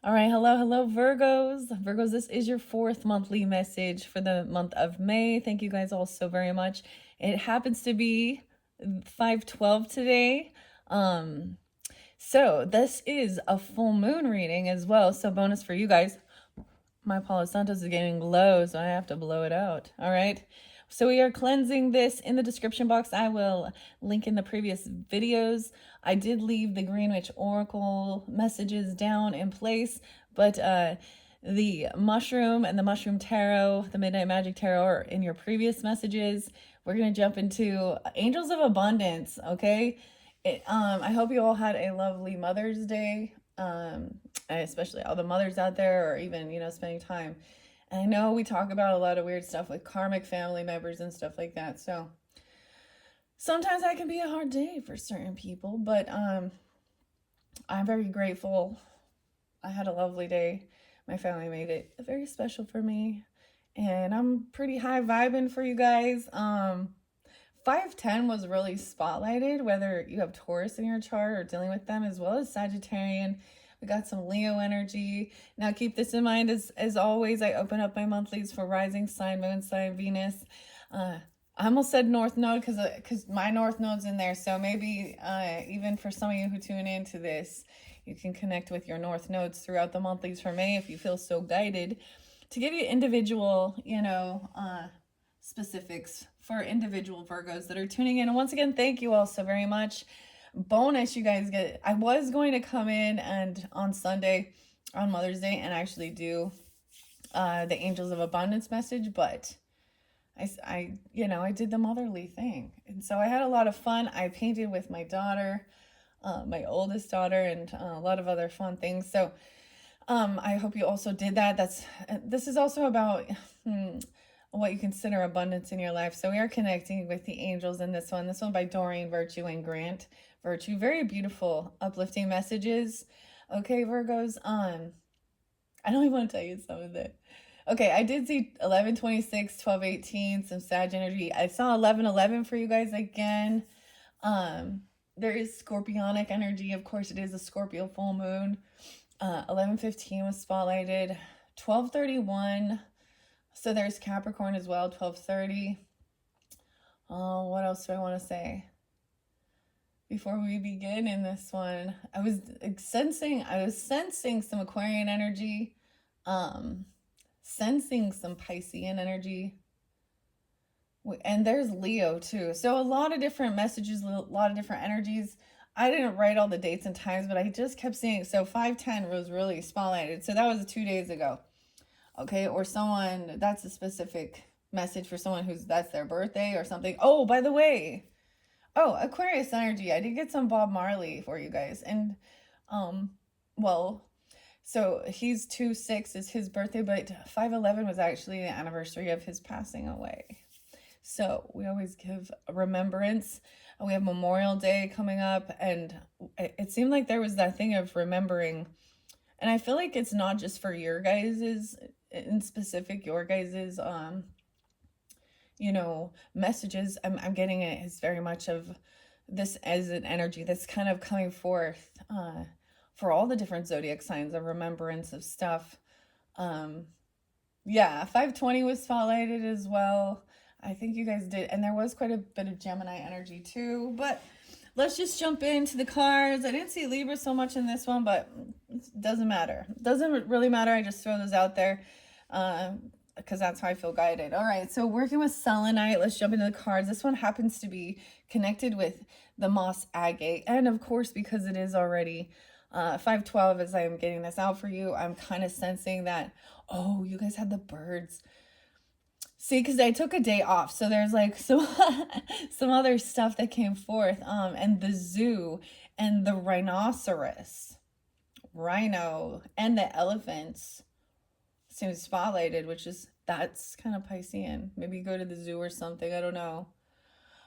All right, hello, Virgos. Virgos, this is your fourth monthly message for the month of May. Thank you guys all so very much. It happens to be 5/12 today. So this is a full moon reading as well. So bonus for you guys. My Palo Santos is getting low, so I have to blow it out. All right. So we are cleansing this in the description box. I will link in the previous videos. I did leave the Greenwich Oracle messages down in place, but the mushroom and the mushroom tarot, the Midnight Magic Tarot are in your previous messages. We're going to jump into Angels of Abundance, okay? I hope you all had a lovely Mother's Day, especially all the mothers out there, or even, spending time. And I know we talk about a lot of weird stuff with karmic family members and stuff like that. So sometimes that can be a hard day for certain people, but I'm very grateful. I had a lovely day. My family made it very special for me. And I'm pretty high vibing for you guys. 510 was really spotlighted, whether you have Taurus in your chart or dealing with them, as well as Sagittarian. We got some Leo energy. Now keep this in mind, as always, I open up my monthlies for rising sign, moon sign, Venus. I almost said North Node because my North Node's in there. So maybe even for some of you who tune into this, you can connect with your North Nodes throughout the monthlies for May if you feel so guided, to give you individual, specifics for individual Virgos that are tuning in. And once again, thank you all so very much. Bonus, you guys get, I was going to come in and on Sunday, on Mother's Day, and actually do the Angels of Abundance message, but I did the motherly thing. And so I had a lot of fun. I painted with my daughter, my oldest daughter, and a lot of other fun things. So I hope you also did that. This is also about what you consider abundance in your life. So we are connecting with the angels in this one by Doreen Virtue and Grant Virtue. Very beautiful, uplifting messages. Okay, Virgos. I don't even want to tell you some of it. Okay, I did see 11/26, 12/18, some Sag energy. I saw 11/11 for you guys again. There is Scorpionic energy. Of course, it is a Scorpio full moon. 11/15 was spotlighted. 12/31. So there's Capricorn as well, 12/30. What else do I want to say? Before we begin in this one, I was sensing some Aquarian energy, sensing some Piscean energy, and there's Leo too. So a lot of different messages, a lot of different energies. I didn't write all the dates and times, but I just kept seeing. So 510 was really spotlighted. So that was 2 days ago. Okay, or someone, that's a specific message for someone that's their birthday or something. Oh, by the way, Aquarius energy. I did get some Bob Marley for you guys. And well, so he's 2/6 is his birthday, but 5/11 was actually the anniversary of his passing away. So we always give a remembrance. We have Memorial Day coming up, and it seemed like there was that thing of remembering. And I feel like it's not just for your guys's, in specific, your guys's messages. I'm getting it as very much of this as an energy that's kind of coming forth for all the different zodiac signs, of remembrance of stuff. 520 was spotlighted as well. I think you guys did, and there was quite a bit of Gemini energy too, but let's just jump into the cards. I didn't see Libra so much in this one, but it doesn't matter. It doesn't really matter. I just throw those out there because that's how I feel guided. All right, so working with selenite, let's jump into the cards. This one happens to be connected with the moss agate, and of course, because it is already 5/12 as I am getting this out for you, I'm kind of sensing that, oh, you guys had the birds. See, because I took a day off, so there's like some other stuff that came forth, and the zoo and the rhino and the elephants seems spotlighted, that's kind of Piscean. Maybe go to the zoo or something, I don't know.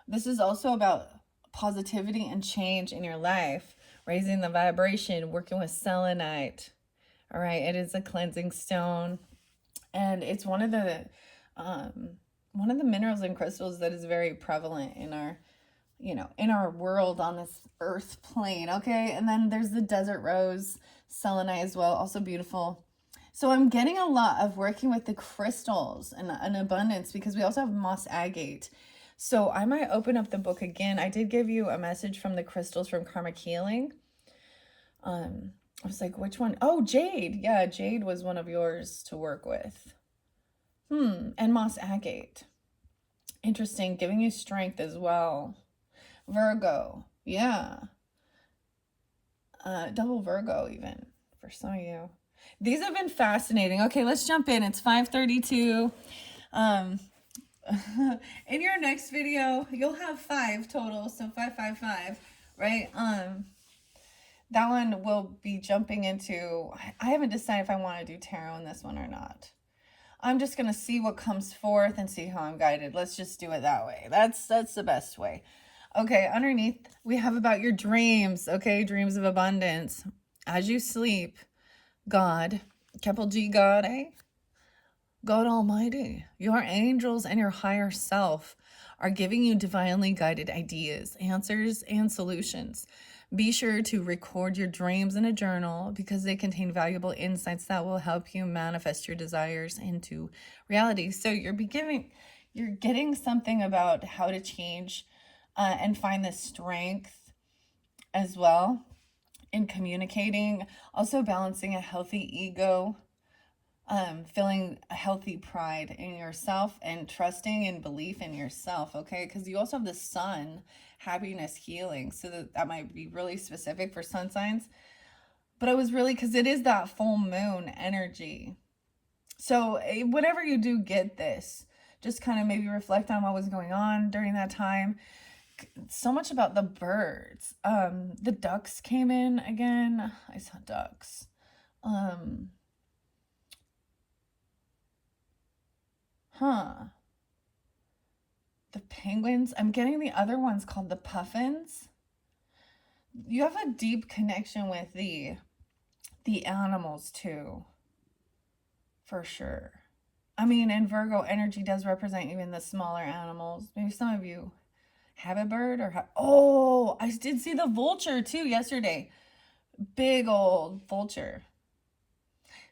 This is also about positivity and change in your life, raising the vibration, working with selenite. All right, it is a cleansing stone, and it's one of the minerals and crystals that is very prevalent in our you know, in our world on this earth plane. Okay. And then there's the desert rose, selenite as well. Also beautiful. So I'm getting a lot of working with the crystals and an abundance, because we also have moss agate. So I might open up the book again. I did give you a message from the crystals from Karmic Healing. I was like, which one? Oh, jade. Yeah, jade was one of yours to work with. And moss agate. Interesting. Giving you strength as well. Virgo. Yeah. Double Virgo even for some of you. These have been fascinating. Okay, let's jump in. It's 5:32. In your next video, you'll have 5 total, so 555, right? That one will be jumping into, I haven't decided if I want to do tarot in this one or not. I'm just going to see what comes forth and see how I'm guided. Let's just do it that way. That's the best way. Okay, underneath we have about your dreams. Okay, dreams of abundance. As you sleep, God, capital G God, God Almighty, your angels and your higher self are giving you divinely guided ideas, answers, and solutions. Be sure to record your dreams in a journal, because they contain valuable insights that will help you manifest your desires into reality. So you're getting something about how to change and find the strength as well in communicating. Also balancing a healthy ego, feeling a healthy pride in yourself, and trusting and belief in yourself. Okay, because you also have the sun, happiness, healing, so that might be really specific for sun signs. But it was really because it is that full moon energy. So whenever you do get this, just kind of maybe reflect on what was going on during that time. So much about the birds. The ducks came in again. I saw ducks. The penguins. I'm getting the other ones called the puffins. You have a deep connection with the animals too, for sure. I mean, and Virgo energy does represent even the smaller animals. Maybe some of you have a bird or oh, I did see the vulture too yesterday. Big old vulture.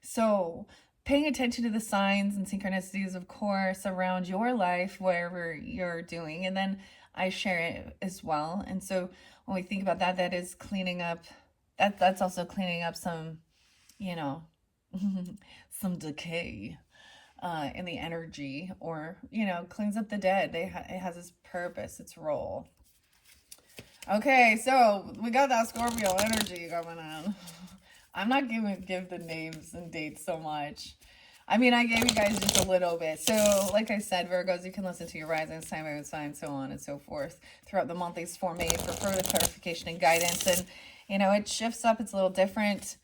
So paying attention to the signs and synchronicities, of course, around your life, wherever you're doing. And then I share it as well. And so when we think about that, that is cleaning up, that's also cleaning up some, you know, some decay in the energy, or, you know, cleans up the dead. It has its purpose, its role. Okay, so we got that Scorpio energy going on. I'm not going to give the names and dates so much. I mean, I gave you guys just a little bit. So, like I said, Virgos, you can listen to your rising sign, moon sign, so on and so forth throughout the monthlies for me for further clarification and guidance. And, you know, it shifts up. It's a little different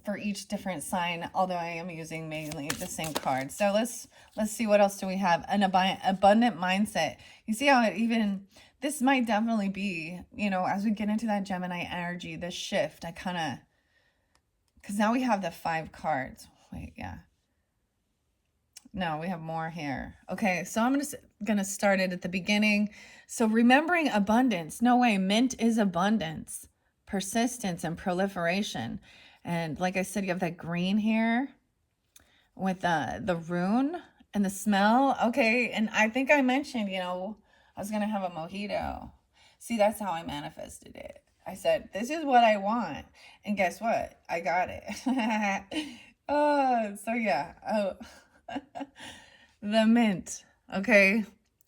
for each different sign, although I am using mainly the same card. So let's see, what else do we have? An abundant mindset. You see how it even... This might definitely be, you know, as we get into that Gemini energy, the shift, I kind of, because now we have the 5 cards. Wait, yeah. No, we have more here. Okay, so I'm just going to start it at the beginning. So remembering abundance. No way, mint is abundance, persistence, and proliferation. And like I said, you have that green here with the rune and the smell. Okay, and I think I mentioned, you know, I was going to have a mojito. See, that's how I manifested it. I said, this is what I want. And guess what? I got it. Oh, so yeah. Oh. The mint. Okay.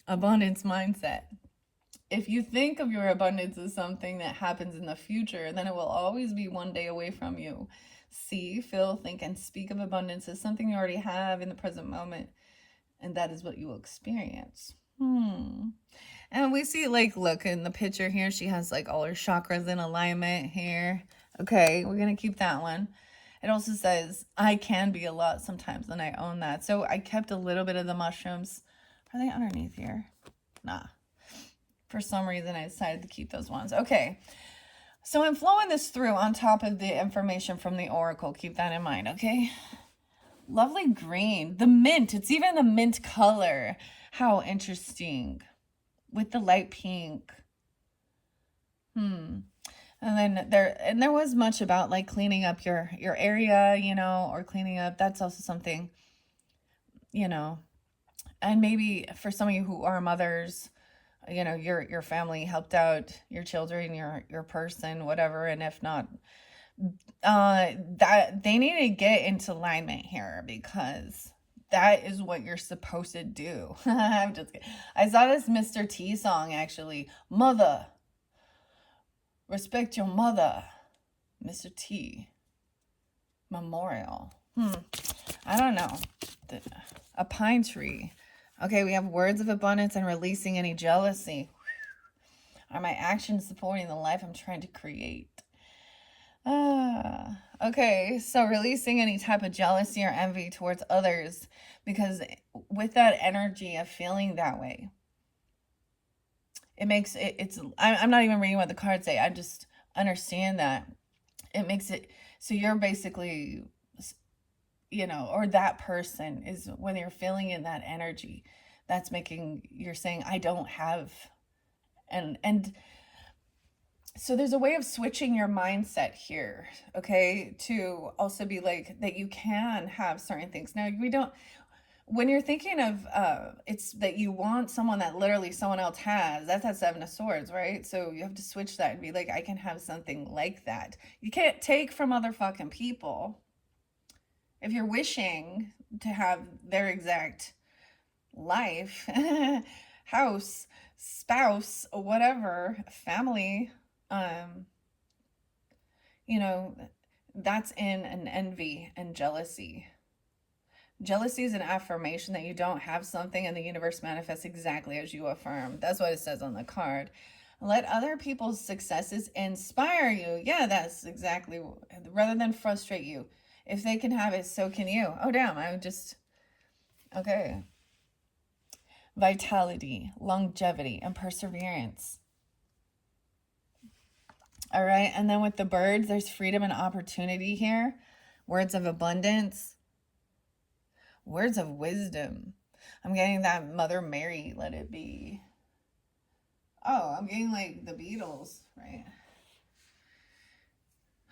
Abundance mindset. If you think of your abundance as something that happens in the future, then it will always be one day away from you. See, feel, think, and speak of abundance as something you already have in the present moment. And that is what you will experience. And we see, like, look in the picture here, she has like all her chakras in alignment here. Okay, we're gonna keep that one. It also says I can be a lot sometimes, and I own that. So I kept a little bit of the mushrooms. Are they underneath here? Nah, for some reason I decided to keep those ones. Okay, so I'm flowing this through on top of the information from the oracle. Keep that in mind. Okay, lovely green, the mint. It's even the mint color. How interesting. with the light pink. And then there was much about like cleaning up your area, or cleaning up. That's also something, you know. And maybe for some of you who are mothers, your family helped out your children, your person, whatever. And if not, that they need to get into alignment here, because that is what you're supposed to do. I'm just kidding. I saw this Mr. T song, actually. Mother, respect your mother. Mr. T memorial. I don't know. A pine tree. Okay, we have words of abundance and releasing any jealousy. Are my actions supporting the life I'm trying to create? Okay, so releasing any type of jealousy or envy towards others, because with that energy of feeling that way, it makes I'm not even reading what the cards say. I just understand that it makes it so you're basically, or that person is, when you're feeling in that energy, that's making, you're saying, I don't have, and so there's a way of switching your mindset here, okay, to also be like that you can have certain things. Now, we don't, when you're thinking of, it's that you want someone that literally someone else has, that's that Seven of Swords, right? So you have to switch that and be like, I can have something like that. You can't take from other fucking people. If you're wishing to have their exact life, house, spouse, whatever, family, that's in an envy and jealousy. Jealousy is an affirmation that you don't have something, and the universe manifests exactly as you affirm. That's what it says on the card. Let other people's successes inspire you. Yeah, that's exactly, rather than frustrate you. If they can have it, so can you. Oh, damn, okay. Vitality, longevity, and perseverance. All right, and then with the birds, there's freedom and opportunity here. Words of abundance. Words of wisdom. I'm getting that Mother Mary, let it be. Oh, I'm getting like the Beatles, right?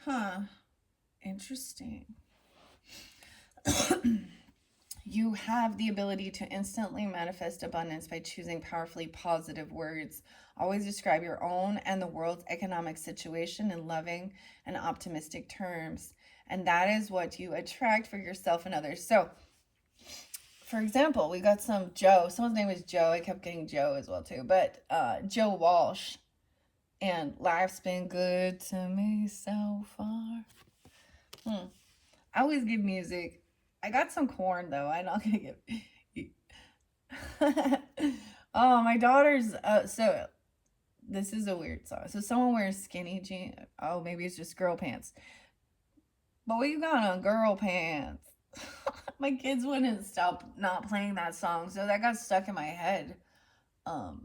Huh. Interesting. You have the ability to instantly manifest abundance by choosing powerfully positive words. Always describe your own and the world's economic situation in loving and optimistic terms. And that is what you attract for yourself and others. So, for example, we got some Joe. Someone's name is Joe. I kept getting Joe as well, too. But Joe Walsh. And life's been good to me so far. I always give music. I got some corn, though. I'm not going to give... Oh, my daughter's... so, this is a weird song. So, someone wears skinny jeans. Oh, maybe it's just girl pants. But what you got on girl pants? My kids wouldn't stop not playing that song, so that got stuck in my head. And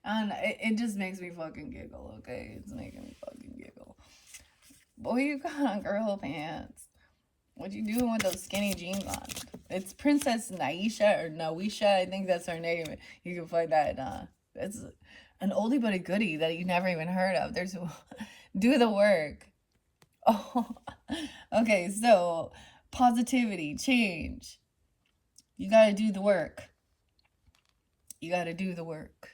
it just makes me fucking giggle, okay? It's making me fucking giggle. Boy, you got on girl pants. What you doing with those skinny jeans on? It's Princess Naisha or Noisha, I think that's her name. You can find that. It's an oldie but a goodie that you never even heard of. There's do the work. Oh, okay. So positivity, change. You gotta do the work. You gotta do the work.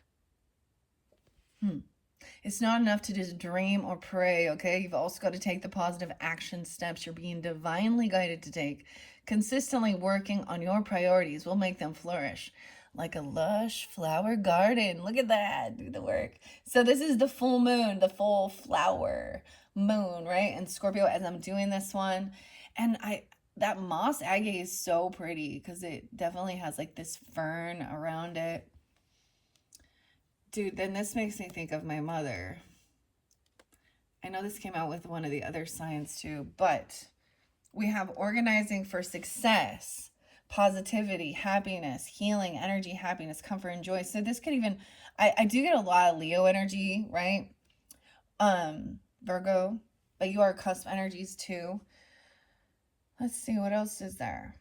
It's not enough to just dream or pray, okay? You've also got to take the positive action steps you're being divinely guided to take. Consistently working on your priorities will make them flourish like a lush flower garden. Look at that. Do the work. So this is the full moon, the full flower moon, right? And Scorpio, as I'm doing this one. And that moss agate is so pretty because it definitely has like this fern around it. Dude, then this makes me think of my mother. I know this came out with one of the other signs too, but we have organizing for success, positivity, happiness, healing, energy, happiness, comfort, and joy. So this could even, I do get a lot of Leo energy, right? Virgo, but you are cusp energies too. Let's see, what else is there?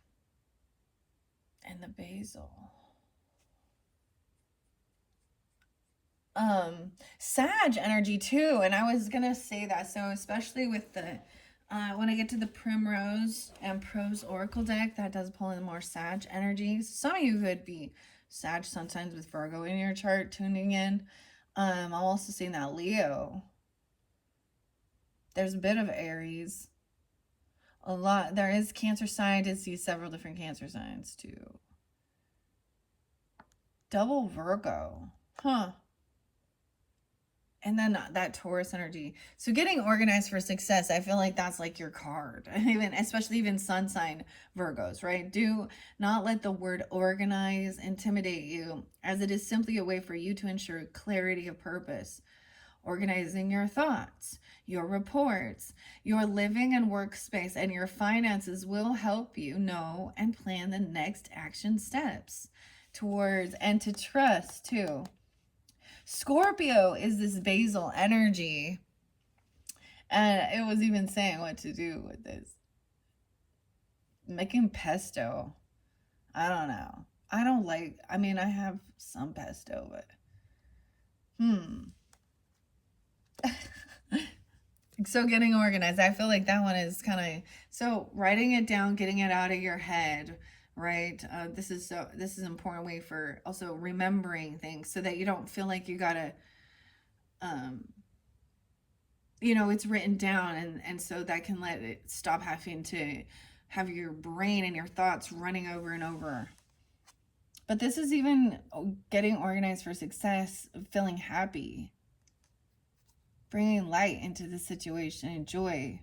And the basil. Sag energy too. And I was gonna say that. So especially with the when I get to the Primrose and Prose Oracle deck, that does pull in more Sag energy. Some of you could be Sag sometimes with Virgo in your chart tuning in. I'm also seeing that Leo. There's a bit of Aries. A lot. There is Cancer sign. I did see several different Cancer signs too. Double Virgo. Huh. And then that Taurus energy. So getting organized for success, I feel like that's like your card. Even especially even sun sign Virgos, right? Do not let the word organize intimidate you, as it is simply a way for you to ensure clarity of purpose. Organizing your thoughts, your reports, your living and workspace, and your finances will help you know and plan the next action steps towards, and to trust too. Scorpio is this basil energy. And it was even saying what to do with this. Making pesto. I don't know. I don't like, I mean, I have some pesto, but So getting organized, I feel like that one is kind of, so writing it down, getting it out of your head, right? This is an important way for also remembering things, so that you don't feel like you gotta, it's written down, and so that can let it stop having to have your brain and your thoughts running over and over. But this is even getting organized for success, feeling happy, bringing light into the situation and joy.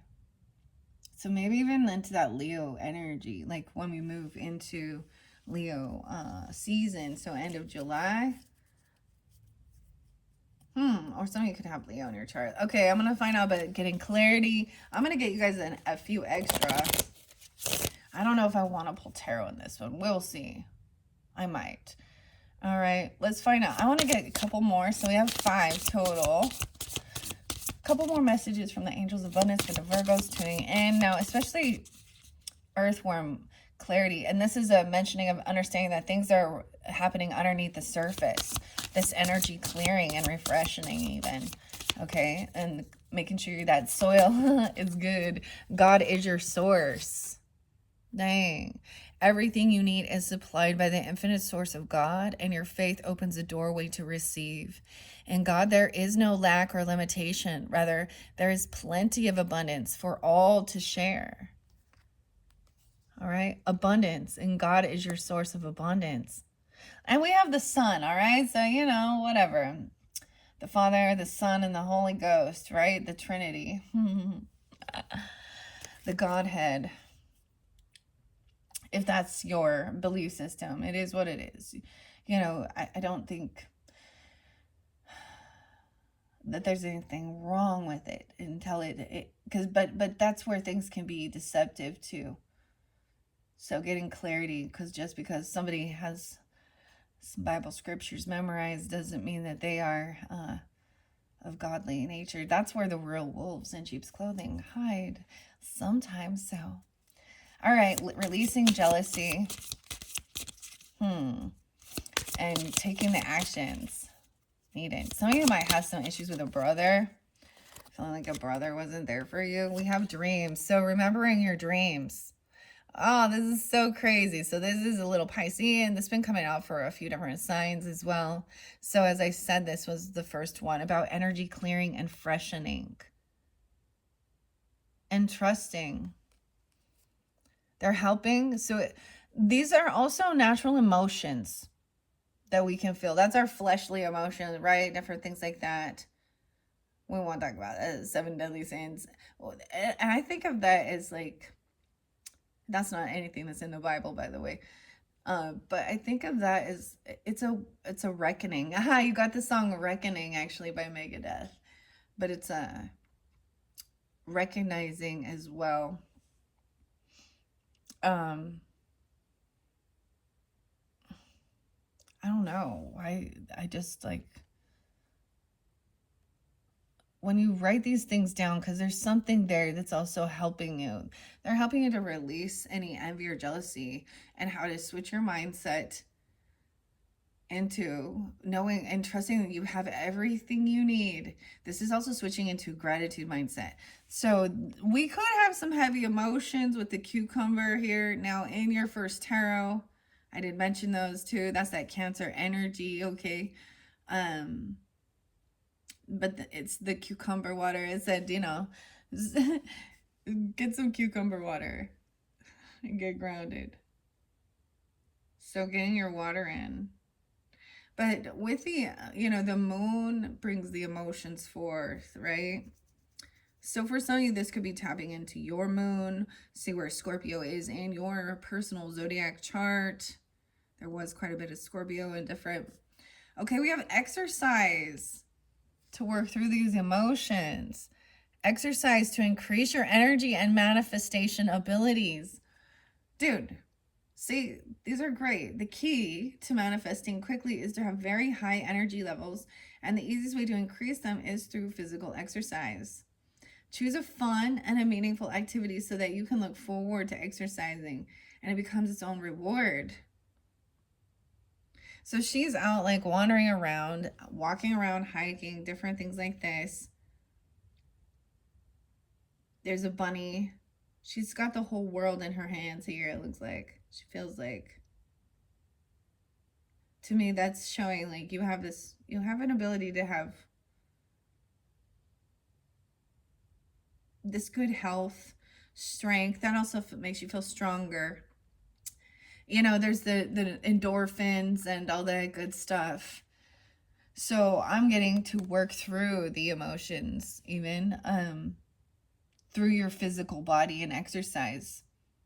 So maybe even into that Leo energy, like when we move into Leo season, so end of July. Or some of you could have Leo in your chart. Okay, I'm going to find out about getting clarity. I'm going to get you guys a few extra. I don't know if I want to pull tarot in this one. We'll see. I might. All right, let's find out. I want to get a couple more. So we have 5 total. Couple more messages from the angels of abundance for the Virgos tuning in now, especially earthworm clarity. And this is a mentioning of understanding that things are happening underneath the surface, this energy clearing and refreshing even, okay? And making sure that soil is good. God is your source. Dang. Everything you need is supplied by the infinite source of God, and your faith opens a doorway to receive. In God, there is no lack or limitation. Rather, there is plenty of abundance for all to share. All right? Abundance. And God is your source of abundance. And we have the Son, all right? So, whatever. The Father, the Son, and the Holy Ghost, right? The Trinity. The Godhead. If that's your belief system, it is what it is. I don't think that there's anything wrong with it until but that's where things can be deceptive too. So getting clarity, just because somebody has some Bible scriptures memorized doesn't mean that they are of godly nature. That's where the real wolves in sheep's clothing hide. Sometimes so. All right, releasing jealousy. And taking the actions needed. Some of you might have some issues with a brother. Feeling like a brother wasn't there for you. We have dreams. So remembering your dreams. Oh, this is so crazy. So this is a little Piscean. This has been coming out for a few different signs as well. So as I said, this was the first one about energy clearing and freshening. And trusting. They're helping. So these are also natural emotions that we can feel. That's our fleshly emotions, right? Different things like that. We won't talk about it. 7 deadly sins. And I think of that as like, that's not anything that's in the Bible, by the way. But I think of that as it's a reckoning. Aha, you got the song Reckoning actually by Megadeth. But it's a recognizing as well. I don't know. I just like when you write these things down, because there's something there that's also helping you. They're helping you to release any envy or jealousy and how to switch your mindset into knowing and trusting that you have everything you need. This is also switching into gratitude mindset. So we could have some heavy emotions with the cucumber here. Now in your first tarot, I did mention those too. That's that Cancer energy, okay? But it's the cucumber water. It said, get some cucumber water and get grounded. So getting your water in. But with the, the moon brings the emotions forth, right? So for some of you, this could be tapping into your moon, see where Scorpio is in your personal zodiac chart. There was quite a bit of Scorpio and different. Okay, we have exercise to work through these emotions. Exercise to increase your energy and manifestation abilities. Dude, see, these are great. The key to manifesting quickly is to have very high energy levels, and the easiest way to increase them is through physical exercise. Choose a fun and a meaningful activity so that you can look forward to exercising and it becomes its own reward. So she's out like wandering around, walking around, hiking, different things like this. There's a bunny. She's got the whole world in her hands here, it looks like. She feels like. To me, that's showing like you have an ability to have this good health, strength. That also makes you feel stronger. There's the endorphins and all that good stuff. So I'm getting to work through the emotions, even through your physical body and exercise.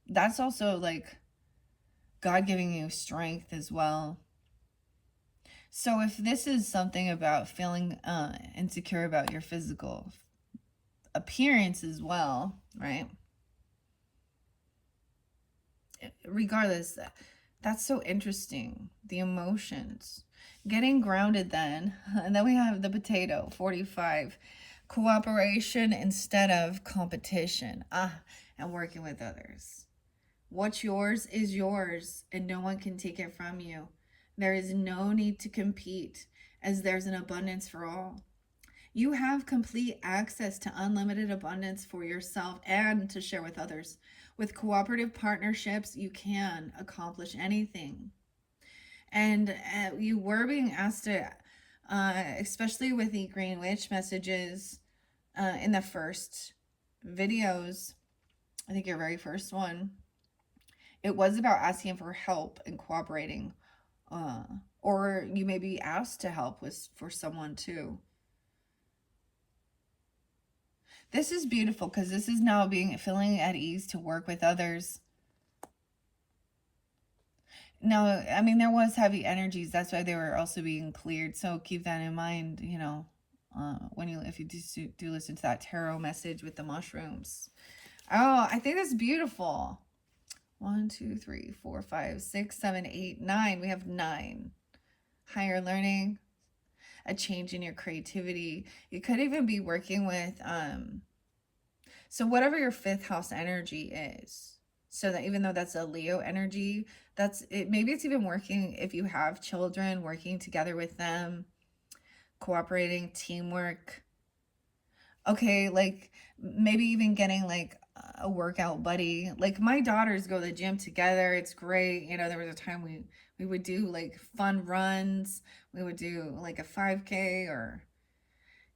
That's also like God giving you strength as well. So if this is something about feeling insecure about your physical appearance as well, right? Regardless, that's so interesting. The emotions. Getting grounded then. And then we have the potato, 45. Cooperation instead of competition. And working with others. What's yours is yours, and no one can take it from you. There is no need to compete, as there's an abundance for all. You have complete access to unlimited abundance for yourself and to share with others. With cooperative partnerships, you can accomplish anything. And you were being asked to, especially with the Green Witch messages in the first videos, I think your very first one, it was about asking for help and cooperating. Or you may be asked to help for someone too. This is beautiful because this is now feeling at ease to work with others. Now, I mean, there was heavy energies. That's why they were also being cleared. So keep that in mind, if you do listen to that tarot message with the mushrooms. Oh, I think that's beautiful. 1, 2, 3, 4, 5, 6, 7, 8, 9. We have 9. Higher learning, a change in your creativity. You could even be working with, so whatever your 5th house energy is. So that even though that's a Leo energy, maybe it's even working if you have children, working together with them, cooperating, teamwork. Okay, like maybe even getting like a workout buddy. Like my daughters go to the gym together. It's great. There was a time we would do like fun runs. We would do like a 5K or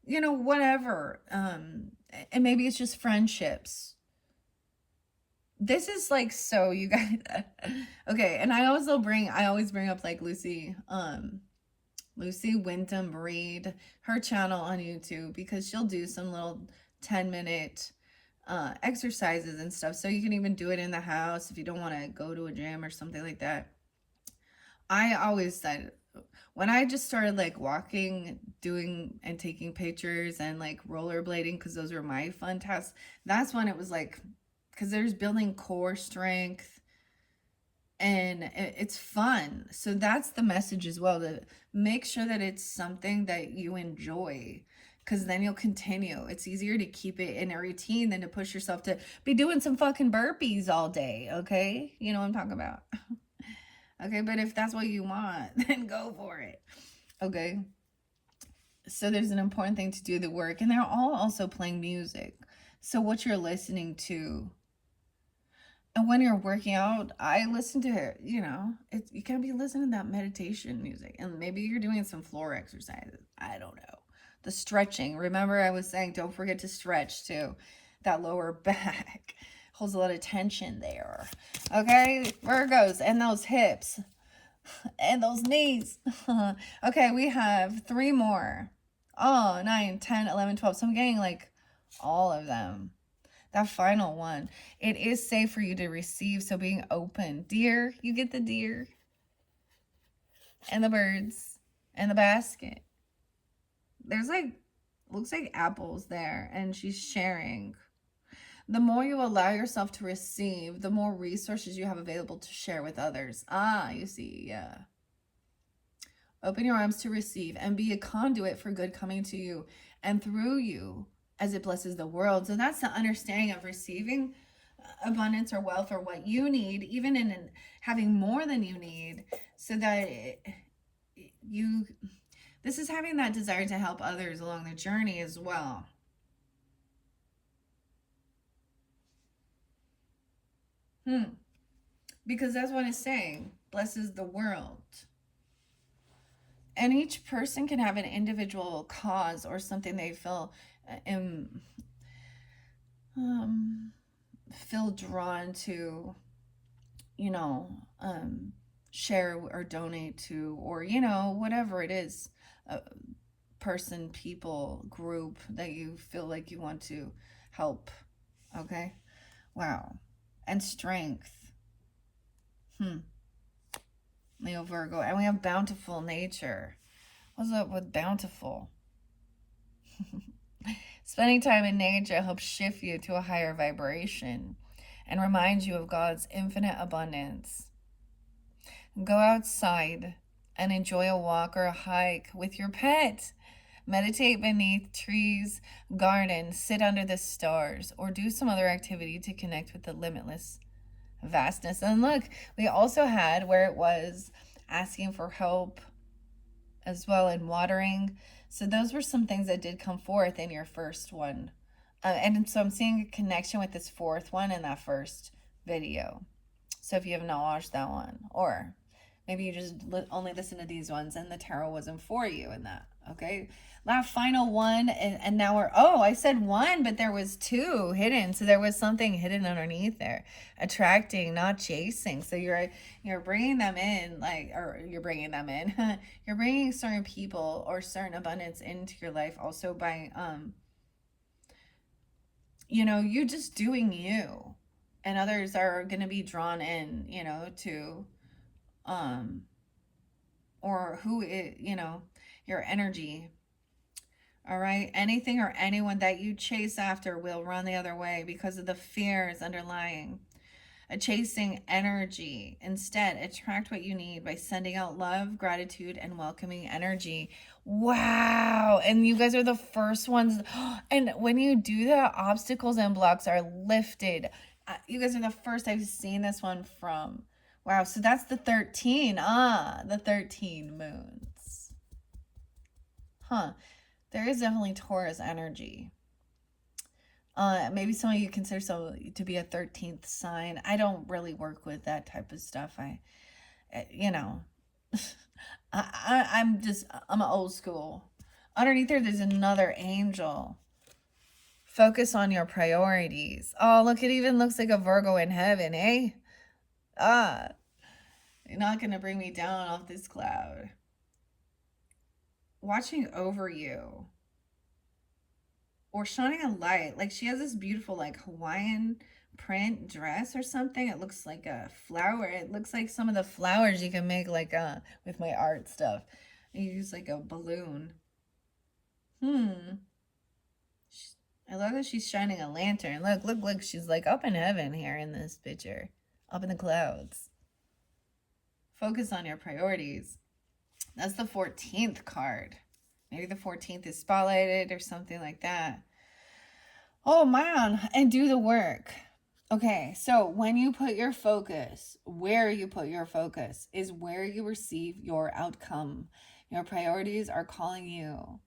whatever. And maybe it's just friendships. This is like, so you guys okay, and I always bring up like Lucy Wyndham Reed, her channel on YouTube, because she'll do some little 10-minute exercises and stuff. So you can even do it in the house if you don't want to go to a gym or something like that. I always said, when I just started like walking, doing and taking pictures and like rollerblading, because those were my fun tasks, that's when it was like, because there's building core strength and it's fun. So that's the message as well, to make sure that it's something that you enjoy, because then you'll continue. It's easier to keep it in a routine than to push yourself to be doing some fucking burpees all day. Okay, you know what I'm talking about. Okay, but if that's what you want, then go for it. Okay. So there's an important thing to do the work, and they're all also playing music. So what you're listening to, and when you're working out, I listen to, you can be listening to that meditation music, and maybe you're doing some floor exercises. I don't know. The stretching. Remember, I was saying don't forget to stretch too. That lower back holds a lot of tension there. Okay, Virgos, and those hips and those knees. Okay, we have 3 more. Oh, 9, 10, 11, 12. So I'm getting like all of them. That final one. It is safe for you to receive, so being open. Deer, you get the deer. And the birds. And the basket. There's like, looks like apples there. And she's sharing. The more you allow yourself to receive, the more resources you have available to share with others. Ah, you see, yeah. Open your arms to receive and be a conduit for good coming to you and through you as it blesses the world. So that's the understanding of receiving abundance or wealth or what you need, even in having more than you need, so that this is having that desire to help others along the journey as well. Because that's what it's saying, blesses the world. And each person can have an individual cause or something they feel feel drawn to, share or donate to, or, whatever it is, person, people, group that you feel like you want to help. Okay? Wow. And strength. Leo, Virgo. And we have bountiful nature. What's up with bountiful? Spending time in nature helps shift you to a higher vibration and reminds you of God's infinite abundance. Go outside and enjoy a walk or a hike with your pet. Meditate beneath trees, garden, sit under the stars, or do some other activity to connect with the limitless vastness. And look, we also had where it was asking for help as well in watering. So those were some things that did come forth in your first one. And so I'm seeing a connection with this fourth one in that first video. So if you have not watched that one, or maybe you just only listen to these ones and the tarot wasn't for you in that, okay? That final one, and now I said one, but there was 2 hidden. So there was something hidden underneath there. Attracting, not chasing. So you're bringing them in, you're bringing certain people or certain abundance into your life also by, you just doing you. And others are going to be drawn in, to, or who it, your energy. All right. Anything or anyone that you chase after will run the other way because of the fears underlying. A chasing energy. Instead, attract what you need by sending out love, gratitude, and welcoming energy. Wow. And you guys are the first ones. And when you do that, obstacles and blocks are lifted. You guys are the first I've seen this one from. Wow. So that's the 13. The 13 moons. There is definitely Taurus energy. Maybe some of you consider to be a 13th sign. I don't really work with that type of stuff. I'm old school. Underneath there's another angel. Focus on your priorities. Oh, look, it even looks like a Virgo in heaven, eh? You're not going to bring me down off this cloud. Watching over you. Or shining a light. Like she has this beautiful Hawaiian print dress or something. It looks like a flower. It looks like some of the flowers you can make with my art stuff. You use a balloon. I love that she's shining a lantern. Look. She's up in heaven here in this picture. Up in the clouds. Focus on your priorities. That's the 14th card. Maybe the 14th is spotlighted or something like that. Oh, man. And do the work. Okay, so when you put your focus, where you put your focus is where you receive your outcome. Your priorities are calling you,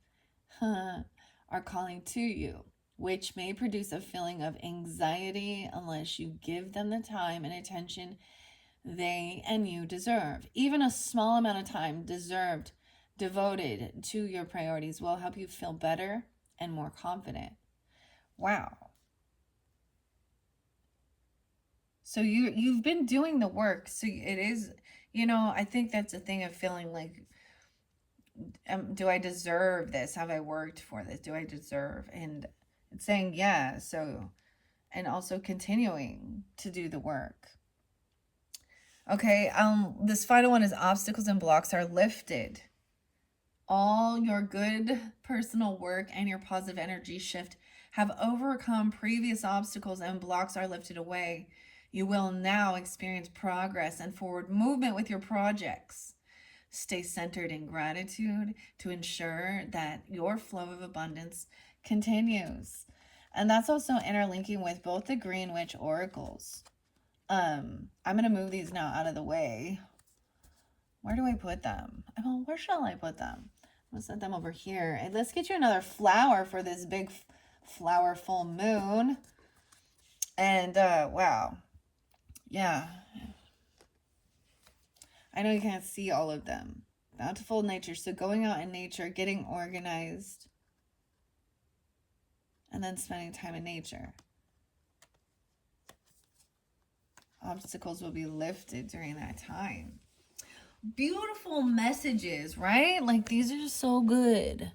are calling to you, which may produce a feeling of anxiety unless you give them the time and attention they and you deserve. Even a small amount of time devoted to your priorities will help you feel better and more confident. Wow. So you've been doing the work. So it is, I think that's a thing of feeling like, do I deserve this? Have I worked for this? Do I deserve? And it's saying yeah. So, and also continuing to do the work. Okay. This final one is obstacles and blocks are lifted. All your good personal work and your positive energy shift have overcome previous obstacles and blocks are lifted away. You will now experience progress and forward movement with your projects. Stay centered in gratitude to ensure that your flow of abundance continues. And that's also interlinking with both the Green Witch oracles. I'm going to move these now out of the way. Where do I put them? Oh, where shall I put them? I'm going to set them over here. And let's get you another flower for this big flower full moon. And wow. Yeah. I know you can't see all of them. Bountiful nature. So going out in nature, getting organized, and then spending time in nature. Obstacles will be lifted during that time. Beautiful messages, right? Like these are just so good.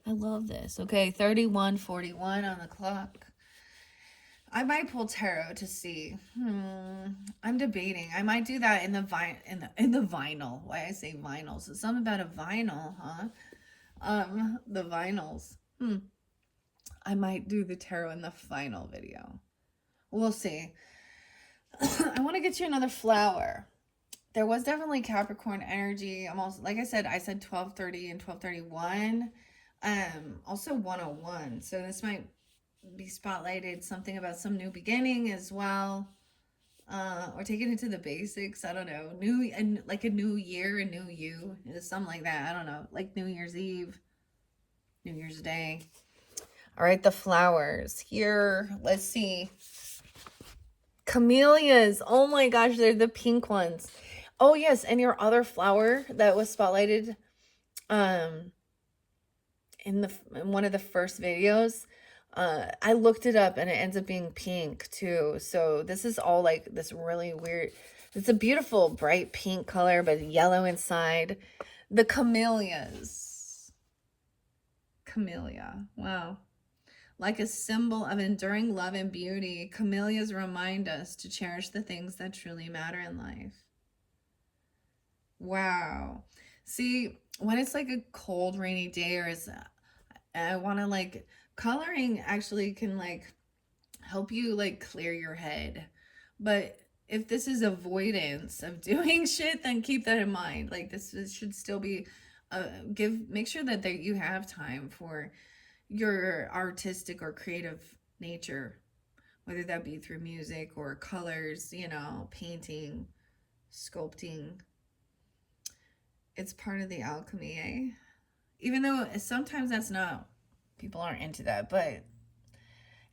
I love this. Okay, 31:41 on the clock. I might pull tarot to see. I'm debating. I might do that in the vinyl. Why I say vinyl? So something about a vinyl, huh? The vinyls. I might do the tarot in the final video. We'll see. I want to get you another flower. There was definitely Capricorn energy. I'm also, like I said 12:30 and 12:31. Also 101. So this might be spotlighted something about some new beginning as well. Or taking it to the basics. I don't know. New and like a new year, a new you, something like that. I don't know. Like New Year's Eve, New Year's Day. All right, the flowers here. Let's see. Camellias. Oh my gosh, they're the pink ones. Oh yes, and your other flower that was spotlighted in one of the first videos, I looked it up and it ends up being pink too. So this is all like this really weird, it's a beautiful bright pink color but yellow inside. The camellias. Camellia. Wow. Like a symbol of enduring love and beauty, camellias remind us to cherish the things that truly matter in life. Wow. See, when it's like a cold, rainy day, or I want to like, coloring actually can like help you like clear your head. But if this is avoidance of doing shit, then keep that in mind. Like this should still be, make sure that you have time for your artistic or creative nature, whether that be through music or colors, painting, sculpting. It's part of the alchemy, eh? Even though sometimes that's not, people aren't into that, but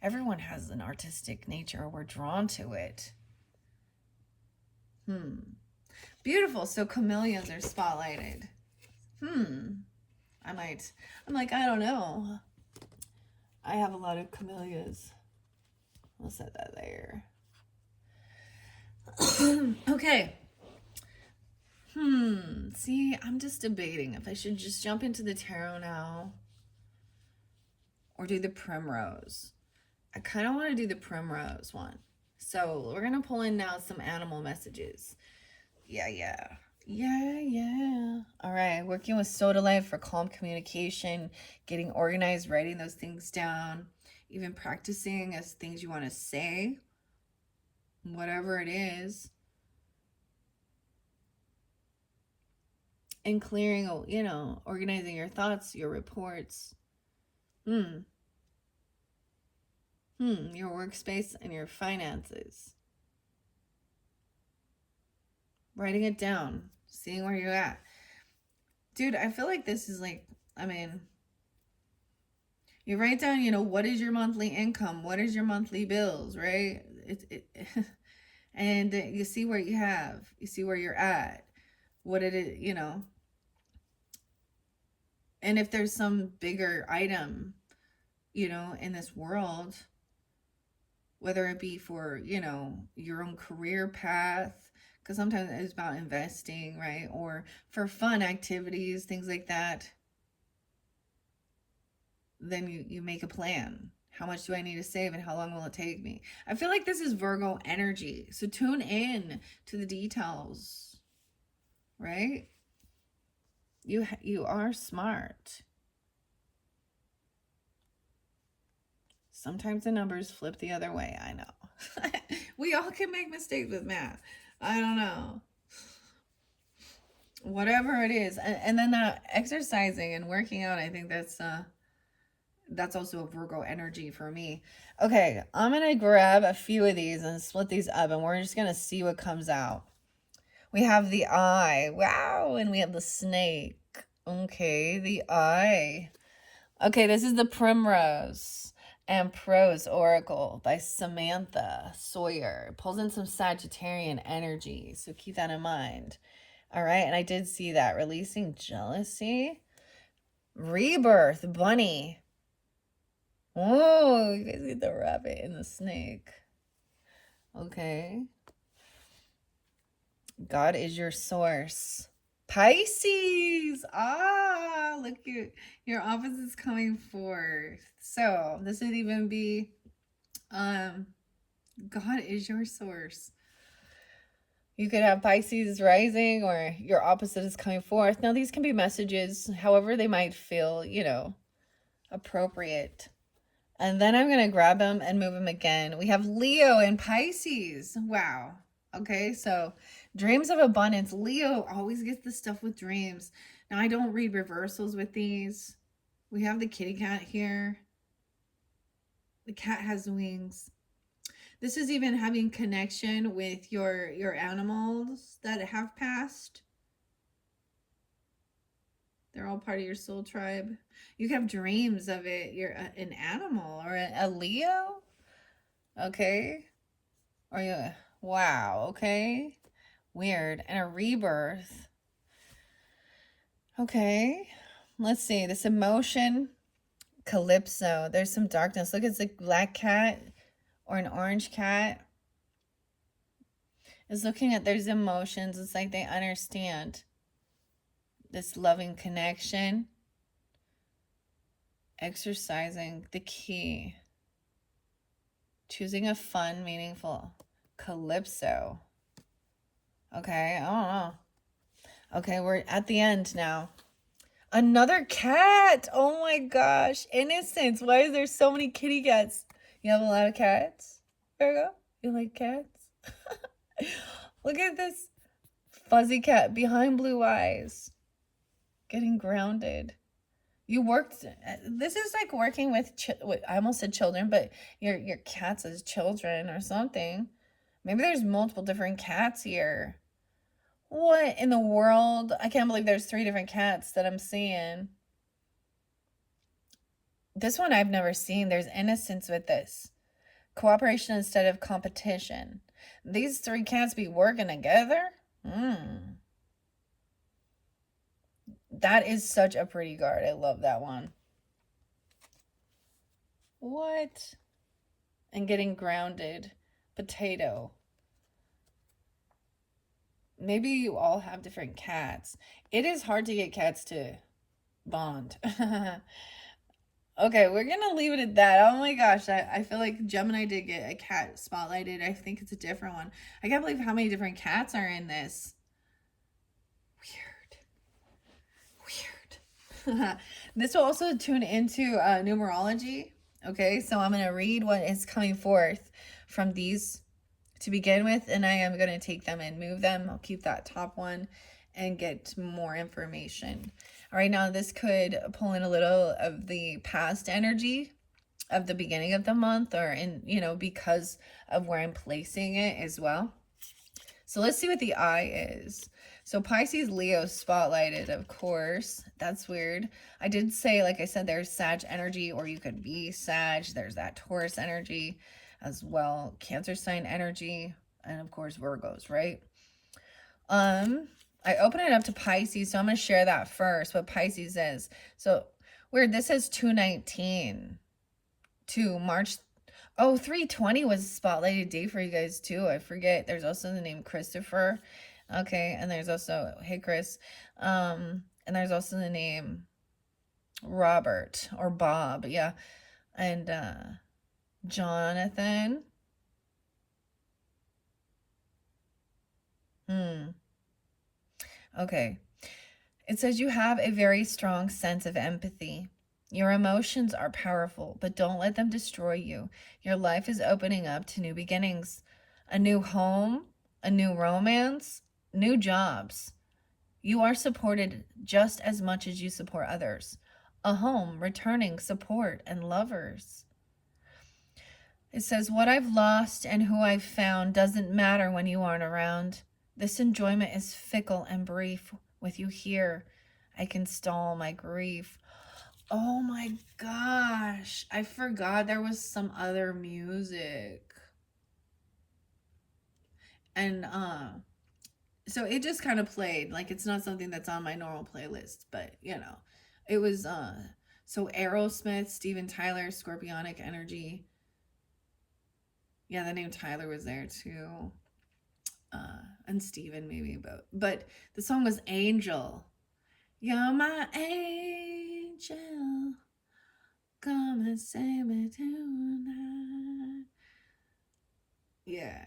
everyone has an artistic nature. We're drawn to it. Beautiful. So camellias are spotlighted. I'm like, I don't know. I have a lot of camellias. I'll set that there. Okay. See, I'm just debating if I should just jump into the tarot now or do the primrose. I kind of want to do the primrose one. So we're going to pull in now some animal messages. Yeah. All right, working with Sodalite for calm communication, getting organized, writing those things down, even practicing as things you want to say, whatever it is. And clearing, organizing your thoughts, your reports. Your workspace and your finances. Writing it down, seeing where you're at. Dude, I feel like this is like, I mean, you write down, what is your monthly income? What is your monthly bills, right? And you see where you see where you're at, what it is, and if there's some bigger item, in this world, whether it be for, your own career path, because sometimes it's about investing, right? Or for fun activities, things like that. Then you make a plan. How much do I need to save and how long will it take me? I feel like this is Virgo energy. So tune in to the details, right? You are smart. Sometimes the numbers flip the other way. I know. We all can make mistakes with math. I don't know. Whatever it is. And then exercising and working out, I think that's also a Virgo energy for me. Okay, I'm going to grab a few of these and split these up, and we're just going to see what comes out. We have the eye. Wow. And we have the snake. Okay, the eye. Okay, this is the Primrose and Prose Oracle by Samantha Sawyer. It pulls in some Sagittarian energy, so keep that in mind. All right, and I did see that. Releasing jealousy. Rebirth, bunny. Oh, you guys get the rabbit and the snake. Okay. God is your source. Pisces. Look at your opposites coming forth. So this would even be God is your source. You could have Pisces rising or your opposite is coming forth. Now these can be messages, however they might feel, appropriate. And then I'm going to grab them and move them again. We have Leo and Pisces. Wow. Okay, so dreams of abundance. Leo always gets the stuff with dreams. Now, I don't read reversals with these. We have the kitty cat here. The cat has wings. This is even having connection with your animals that have passed. They're all part of your soul tribe. You have dreams of it. You're an animal or a Leo. Okay. Or you, wow. Okay. Weird. And a rebirth. Okay. Let's see. This emotion. Calypso. There's some darkness. Look, it's a black cat or an orange cat. It's looking at there's emotions. It's like they understand this loving connection. Exercising the key. Choosing a fun, meaningful Calypso. Okay, I don't know. Okay, we're at the end now. Another cat. Oh my gosh. Innocence. Why is there so many kitty cats? You have a lot of cats, Virgo? You like cats? Look at this fuzzy cat behind blue eyes. Getting grounded. You worked, this is like working with I almost said children, but your cats as children or something. Maybe there's multiple different cats here. What in the world? I can't believe there's 3 different cats that I'm seeing. This one I've never seen. There's innocence with this. Cooperation instead of competition. These 3 cats be working together? That is such a pretty card. I love that one. What? And getting grounded. Potato. Maybe you all have different cats. It is hard to get cats to bond. Okay, we're going to leave it at that. Oh my gosh, I feel like Gemini did get a cat spotlighted. I think it's a different one. I can't believe how many different cats are in this. Weird. This will also tune into numerology. Okay, so I'm going to read what is coming forth from these to begin with, and I am going to take them and move them. I'll keep that top one and get more information. All right, now this could pull in a little of the past energy of the beginning of the month, or in, because of where I'm placing it as well. So let's see what the eye is. So Pisces, Leo spotlighted, of course. That's weird. I did say, like I said, there's Sag energy, or you could be Sag. There's that Taurus energy as well. Cancer sign energy. And of course, Virgos, right? I open it up to Pisces, so I'm going to share that first, what Pisces is. So weird. This says 219 to March. Oh, 320 was a spotlighted day for you guys too. I forget. There's also the name Christopher. Okay, and there's also, hey Chris. And there's also the name Robert or Bob, yeah. And Jonathan. Okay. It says you have a very strong sense of empathy. Your emotions are powerful, but don't let them destroy you. Your life is opening up to new beginnings, a new home, a new romance, new jobs. You are supported just as much as you support others. A home, returning support, and lovers. It says, what I've lost and who I've found doesn't matter when you aren't around. This enjoyment is fickle and brief. With you here, I can stall my grief. Oh my gosh. I forgot there was some other music. And so it just kind of played. Like, it's not something that's on my normal playlist, but it was so Aerosmith, Steven Tyler, Scorpionic Energy. Yeah, the name Tyler was there too. And Steven maybe, but the song was Angel. You're my angel. Come and save me tonight. Yeah.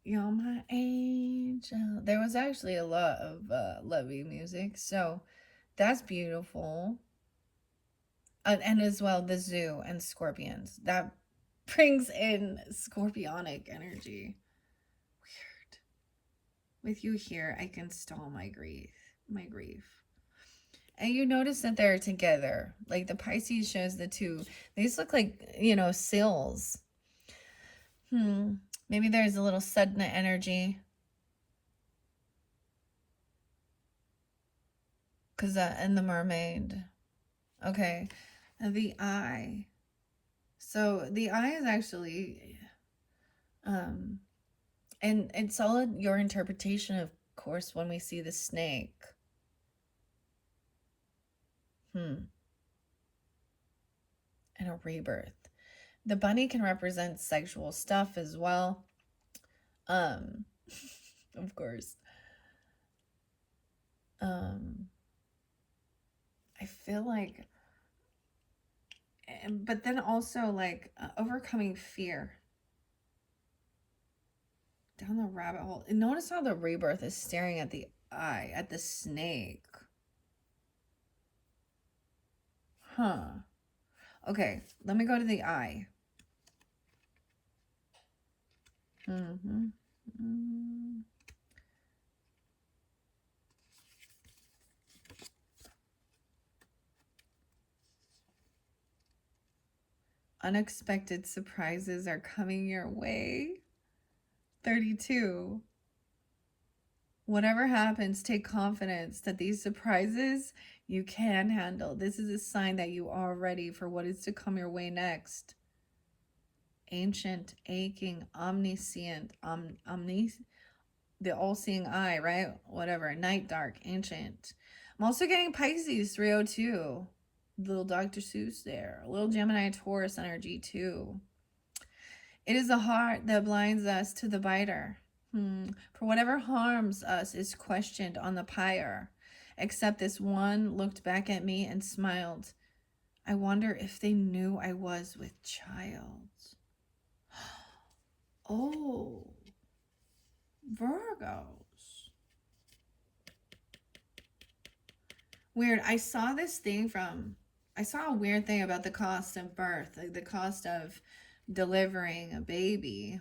You're my angel. There was actually a lot of lovey music, so that's beautiful. And as well, the zoo and scorpions. That brings in scorpionic energy. Weird. With you here, I can stall my grief. And you notice that they're together. Like the Pisces shows the two. These look like, seals. Maybe there's a little Sedna energy. And the mermaid. Okay. And the eye. So the eye is actually, and it's all your interpretation, of course, when we see the snake. And a rebirth. The bunny can represent sexual stuff as well. Of course. I feel like, but then also like overcoming fear. Down the rabbit hole. And notice how the rebirth is staring at the eye, at the snake. Okay, let me go to the eye. Unexpected surprises are coming your way. 32. Whatever happens, take confidence that these surprises you can handle. This is a sign that you are ready for what is to come your way next. Ancient, aching, omniscient, the all-seeing eye, right? Whatever. Night, dark, ancient. I'm also getting Pisces 302. Little Dr. Seuss there. A little Gemini Taurus energy too. It is the heart that blinds us to the biter. For whatever harms us is questioned on the pyre. Except this one looked back at me and smiled. I wonder if they knew I was with child. Oh, Virgos. Weird. I saw a weird thing about the cost of birth, like the cost of delivering a baby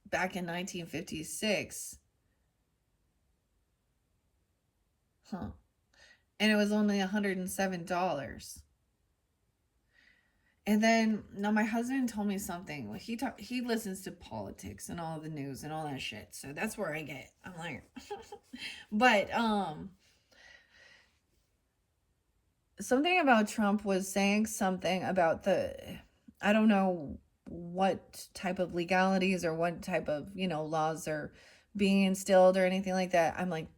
back in 1956. And it was only $107. And then, no, my husband told me something. He listens to politics and all the news and all that shit. So that's where I get. I'm like, but something about Trump was saying something about I don't know what type of legalities or what type of, laws are being instilled or anything like that. I'm like,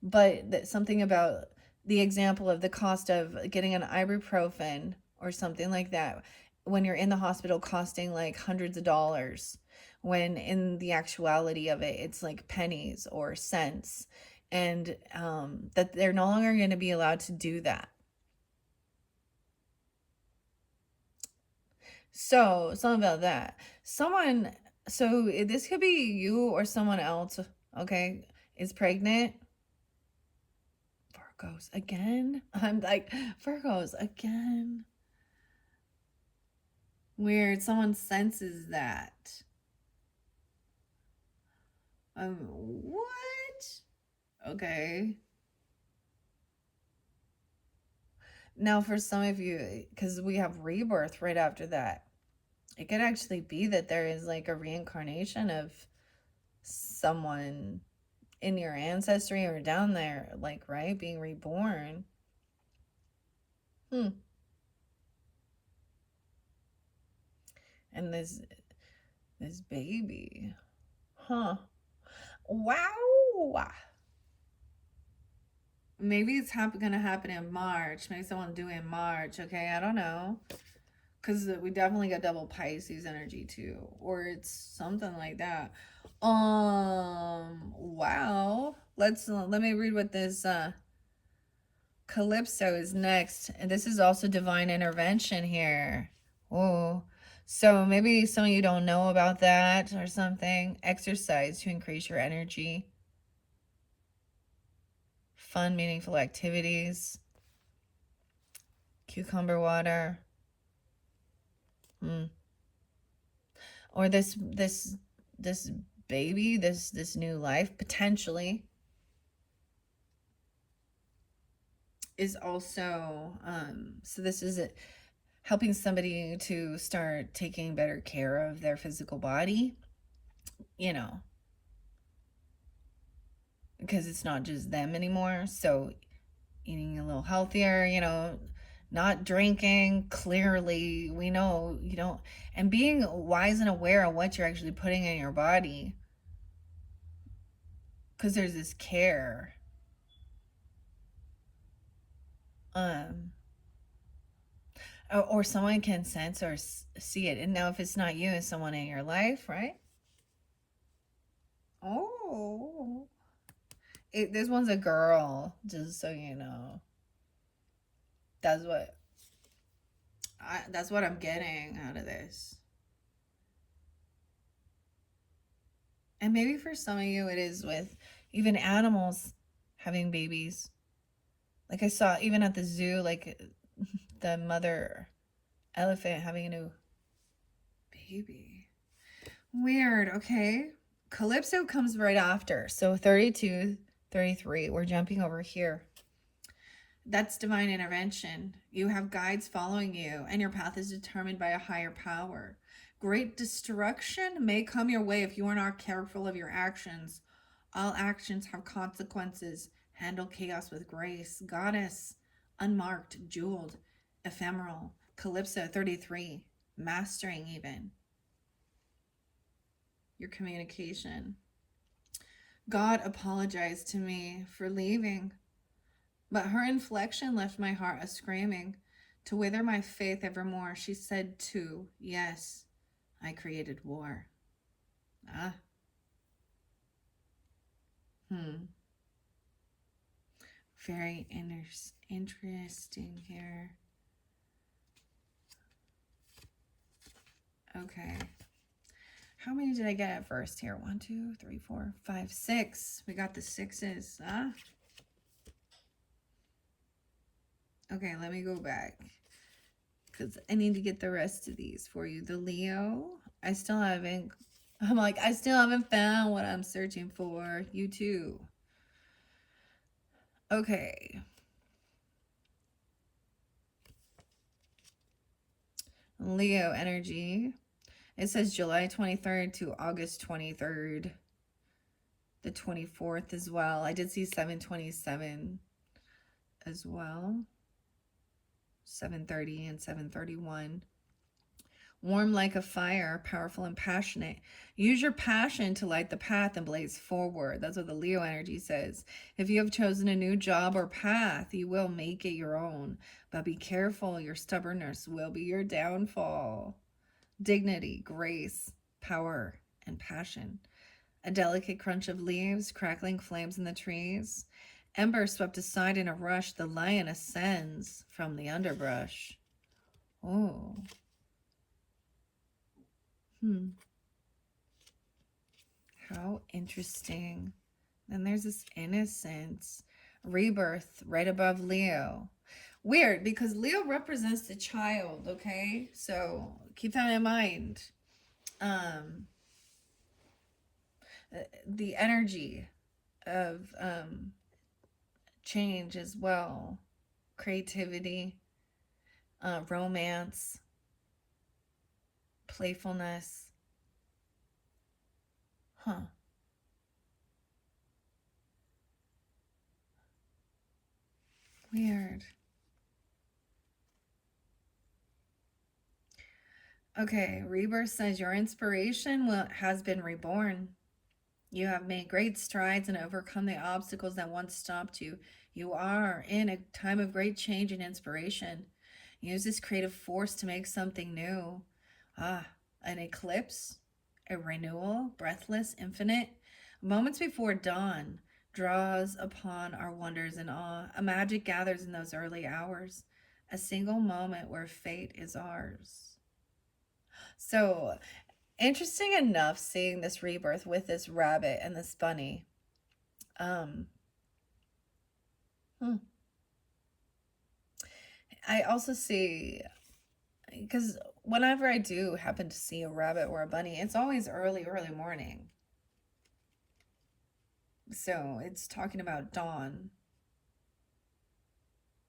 but something about the example of the cost of getting an ibuprofen or something like that when you're in the hospital costing like hundreds of dollars, when in the actuality of it, it's like pennies or cents. And that they're no longer going to be allowed to do that. So, something about that. So this could be you or someone else, okay, is pregnant. Virgos again? I'm like, Virgos again. Weird. Someone senses that. What? Okay. Now, for some of you, because we have rebirth right after that, it could actually be that there is like a reincarnation of someone in your ancestry or down there, like, right, being reborn. And this baby, huh? Wow. Maybe it's gonna happen in March. Maybe someone do it in March. Okay, I don't know, because we definitely got double Pisces energy too, or it's something like that. Wow. Let me read what this Calypso is next, and this is also divine intervention here. Oh, so maybe some of you don't know about that or something. Exercise to increase your energy. Fun, meaningful activities. Cucumber water. Or this baby, this new life potentially is also so this is it, helping somebody to start taking better care of their physical body, because it's not just them anymore. So eating a little healthier, not drinking. Clearly, we know you don't, and being wise and aware of what you're actually putting in your body, because there's this care. Or someone can sense or see it. And now, if it's not you, it's someone in your life, right? Oh, this one's a girl, just so you know. That's what I'm getting out of this. And maybe for some of you, it is with even animals having babies. Like I saw even at the zoo, like the mother elephant having a new baby. Weird. Okay. Calypso comes right after. So 32, 33. We're jumping over here. That's divine intervention. You have guides following you, and your path is determined by a higher power. Great destruction may come your way if you are not careful of your actions. All actions have consequences. Handle chaos with grace. Goddess, unmarked, jeweled, ephemeral. Calypso 33. Mastering even your communication. God apologized to me for leaving, but her inflection left my heart a screaming. To wither my faith evermore, she said too, yes, I created war. Very interesting here. Okay. How many did I get at first here? 1, 2, 3, 4, 5, 6. We got the 6s. Okay, let me go back, because I need to get the rest of these for you. The Leo, I still haven't found what I'm searching for. You too. Okay. Leo energy. It says July 23rd to August 23rd. The 24th as well. I did see 727 as well. 730 and 731. Warm like a fire, powerful and passionate. Use your passion to light the path and blaze forward. That's what the Leo energy says. If you have chosen a new job or path, you will make it your own. But be careful, your stubbornness will be your downfall. Dignity, grace, power, and passion. A delicate crunch of leaves, crackling flames in the trees. Embers swept aside in a rush, the lion ascends from the underbrush. Oh. How interesting. Then there's this innocence. Rebirth right above Leo. Weird, because Leo represents the child, okay? So keep that in mind. The energy of change as well. Creativity, romance, playfulness. Weird. Okay, Rebirth says your inspiration has been reborn. You have made great strides and overcome the obstacles that once stopped you. You are in a time of great change and inspiration. Use this creative force to make something new. An eclipse, a renewal, breathless, infinite. Moments before dawn draws upon our wonders and awe. A magic gathers in those early hours. A single moment where fate is ours. So, interesting enough seeing this rebirth with this rabbit and this bunny. I also see, because whenever I do happen to see a rabbit or a bunny, it's always early morning. So it's talking about dawn.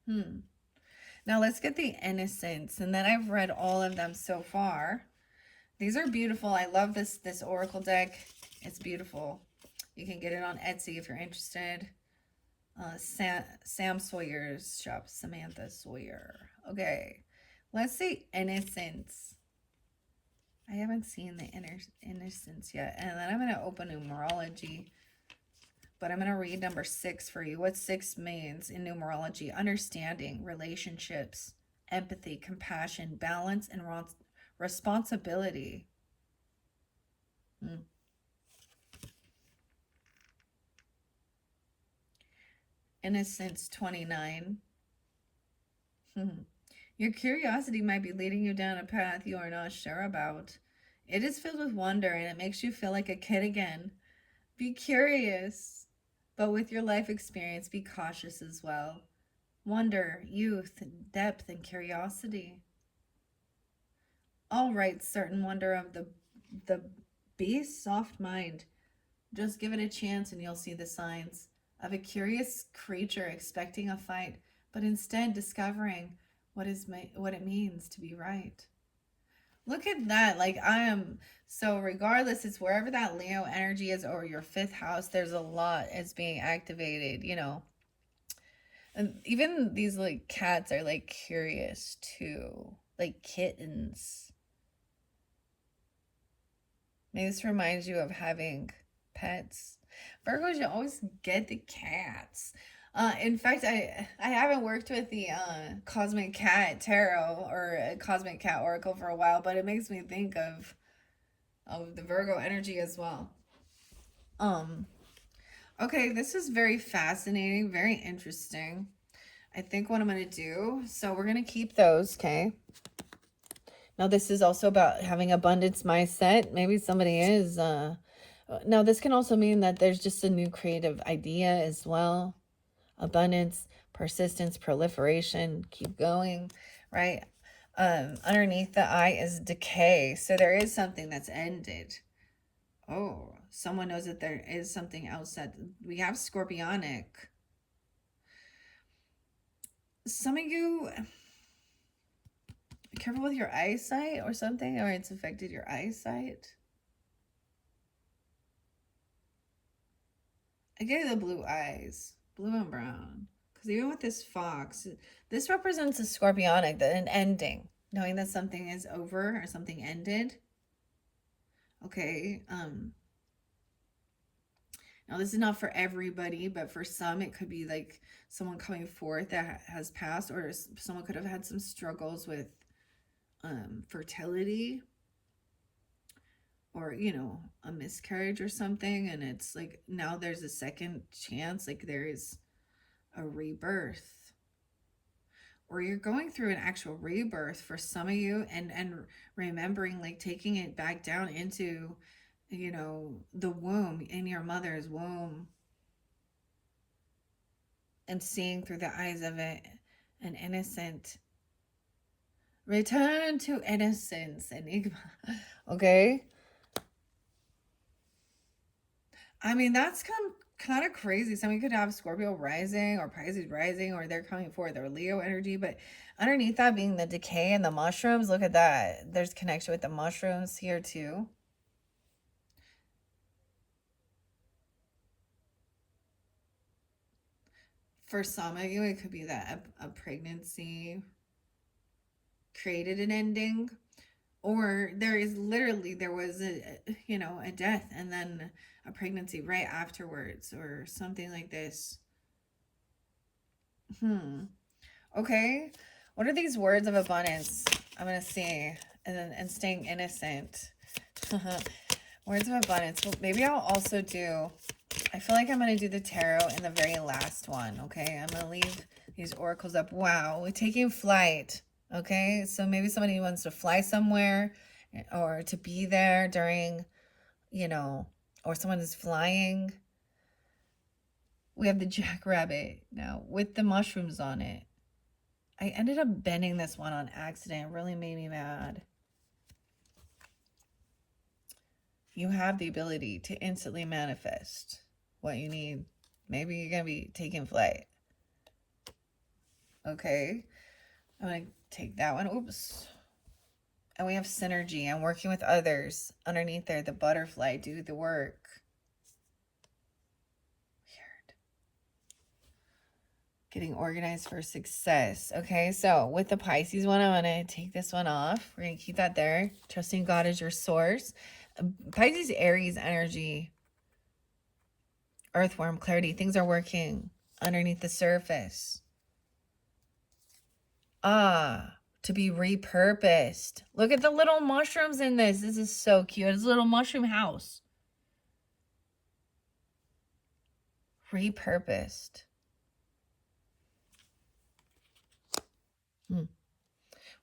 Now let's get the innocence, and then I've read all of them so far. These are beautiful. I love this oracle deck. It's beautiful. You can get it on Etsy if you're interested. Sam Sawyer's shop, Samantha Sawyer. Okay, let's see innocence. I haven't seen the innocence yet, and then I'm going to open numerology. But I'm going to read number 6 for you. What 6 means in numerology: understanding, relationships, empathy, compassion, balance, and responsibility. Innocence 29. Your curiosity might be leading you down a path you are not sure about. It is filled with wonder and it makes you feel like a kid again. Be curious, but with your life experience, be cautious as well. Wonder, youth, depth, and curiosity. All right, certain wonder of the beast, soft mind. Just give it a chance and you'll see the signs of a curious creature expecting a fight, but instead discovering what it means to be right. Look at that. Like, so regardless, it's wherever that Leo energy is or your 5th house, there's a lot is being activated, And even these like cats are like curious too, like kittens. Maybe this reminds you of having pets. Virgos, you always get the cats. In fact, I haven't worked with the Cosmic Cat Tarot or Cosmic Cat Oracle for a while, but it makes me think of the Virgo energy as well. Okay, this is very fascinating, very interesting. I think what I'm going to do, so we're going to keep those, okay? Now, this is also about having abundance mindset. Maybe somebody is. Now, this can also mean that there's just a new creative idea as well. Abundance, persistence, proliferation, keep going, right? Underneath the eye is decay. So there is something that's ended. Oh, someone knows that there is something else that we have scorpionic. Some of you, Be careful with your eyesight or something, or it's affected your eyesight. I get the blue eyes, blue and brown. Because even with this fox, this represents a scorpionic, an ending, knowing that something is over or something ended. Okay. Now this is not for everybody, but for some, it could be like someone coming forth that has passed, or someone could have had some struggles with fertility, or a miscarriage or something, and it's like now there's a second chance, like there is a rebirth, or you're going through an actual rebirth for some of you, and remembering, like taking it back down into the womb, in your mother's womb, and seeing through the eyes of it, an innocent return to innocence, enigma. Okay, I mean, that's kind of crazy. Somebody could have Scorpio rising or Pisces rising, or they're coming forward, their Leo energy. But underneath that being the decay and the mushrooms, look at that. There's connection with the mushrooms here too. For some of you, it could be that a pregnancy created an ending, or there was a death and then a pregnancy right afterwards, or something like this. Okay, what are these words of abundance? I'm gonna see. And staying innocent. Words of abundance. Well, maybe I'll also do, I feel like I'm gonna do the tarot in the very last one. Okay, I'm gonna leave these oracles up. Wow, we're taking flight. Okay, so maybe somebody wants to fly somewhere, or to be there during, or someone is flying. We have the jackrabbit now with the mushrooms on it. I ended up bending this one on accident. It really made me mad. You have the ability to instantly manifest what you need. Maybe you're going to be taking flight. Okay. I'm going to take that one. Oops. And we have synergy and working with others. Underneath there, the butterfly, do the work. Weird. Getting organized for success. Okay, so with the Pisces one, I'm going to take this one off. We're going to keep that there. Trusting God as your source. Pisces, Aries energy. Earthworm, clarity. Things are working underneath the surface. To be repurposed. Look at the little mushrooms in this. This is so cute. It's a little mushroom house. Repurposed.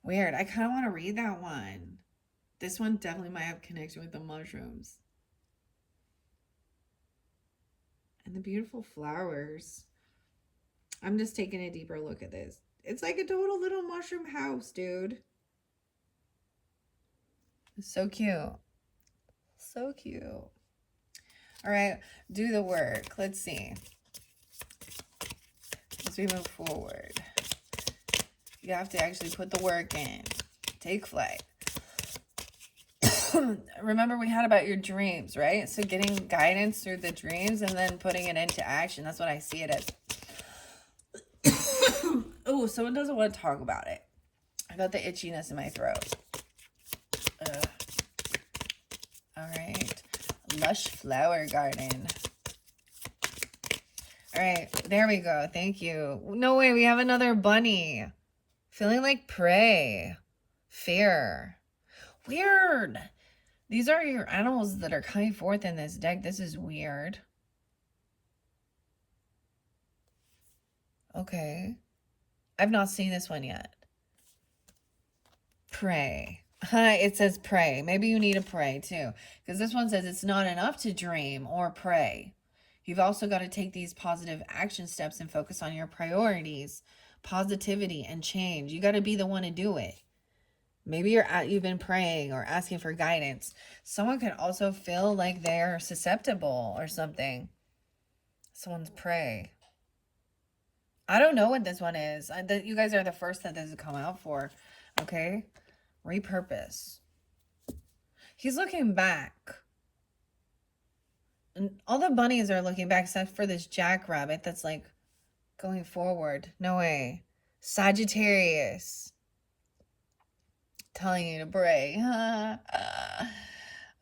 Weird. I kind of want to read that one. This one definitely might have connection with the mushrooms. And the beautiful flowers. I'm just taking a deeper look at this. It's like a total little mushroom house, dude. It's so cute. So cute. All right, do the work. Let's see. As we move forward, you have to actually put the work in. Take flight. Remember, we had about your dreams, right? So getting guidance through the dreams and then putting it into action. That's what I see it as. Oh, someone doesn't want to talk about it. I got the itchiness in my throat. All right. Lush flower garden. All right. There we go. Thank you. No way. We have another bunny. Feeling like prey. Fear. Weird. These are your animals that are coming forth in this deck. This is weird. Okay. I've not seen this one yet. Pray. It says pray. Maybe you need to pray too. Because this one says it's not enough to dream or pray. You've also got to take these positive action steps and focus on your priorities, positivity, and change. You got to be the one to do it. Maybe you've been praying or asking for guidance. Someone could also feel like they're susceptible or something. Someone's pray. I don't know what this one is. You guys are the first that this has come out for. Okay? Repurpose. He's looking back. And all the bunnies are looking back except for this jackrabbit that's like going forward. No way. Sagittarius. Telling you to pray.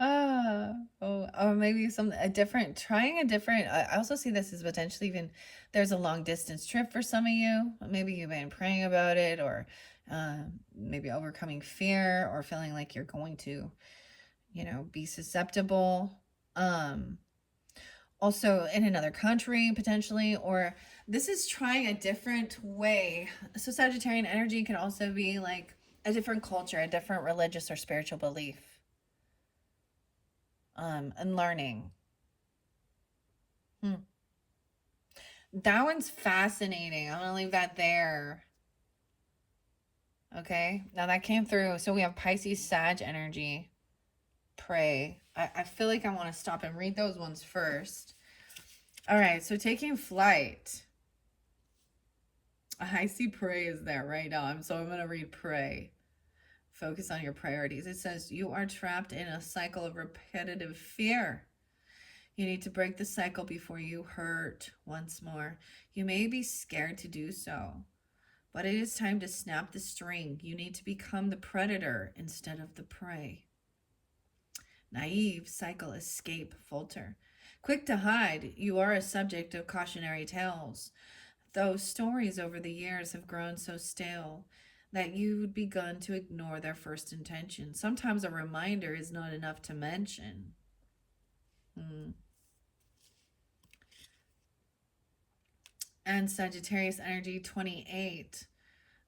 Or maybe trying a different. I also see this as potentially even there's a long distance trip for some of you. Maybe you've been praying about it, or maybe overcoming fear, or feeling like you're going to, be susceptible. Also in another country potentially, or this is trying a different way. So Sagittarian energy can also be like a different culture, a different religious or spiritual belief, and learning. That one's fascinating. I'm gonna leave that there. Okay, now that came through. So we have Pisces, Sag energy. Pray. I feel like I want to stop and read those ones first. All right, so taking flight. I see pray is there right now. So I'm going to read pray. Focus on your priorities. It says, you are trapped in a cycle of repetitive fear. You need to break the cycle before you hurt once more. You may be scared to do so, but it is time to snap the string. You need to become the predator instead of the prey. Naive, cycle, escape, falter. Quick to hide, you are a subject of cautionary tales. Those stories over the years have grown so stale that you've begun to ignore their first intention. Sometimes a reminder is not enough to mention. And Sagittarius energy 28.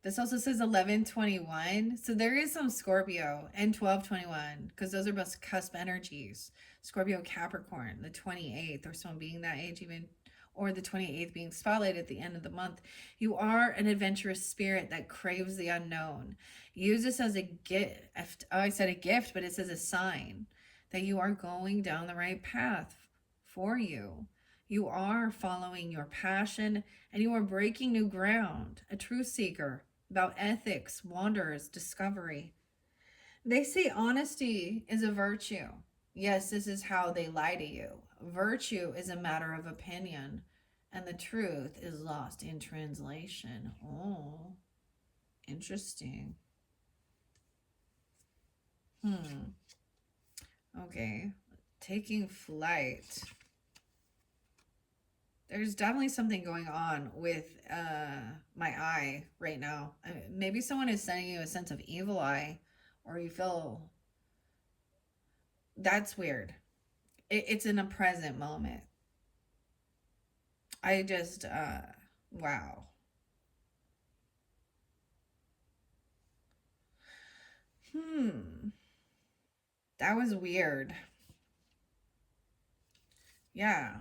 This also says 1121. So there is some Scorpio and 1221 because those are both cusp energies. Scorpio, Capricorn, the 28th, or someone being that age even, or the 28th being spotlighted at the end of the month. You are an adventurous spirit that craves the unknown. Use this as a gift. Oh, I said a gift, but it says a sign that you are going down the right path for you. You are following your passion and you are breaking new ground. A truth seeker about ethics, wanderers, discovery. They say honesty is a virtue. Yes, this is how they lie to you. Virtue is a matter of opinion, and the truth is lost in translation. Oh, interesting. Okay, taking flight. There's definitely something going on with my eye right now. Maybe someone is sending you a sense of evil eye, or you feel that's weird. It's in a present moment. I just, wow. That was weird. Yeah.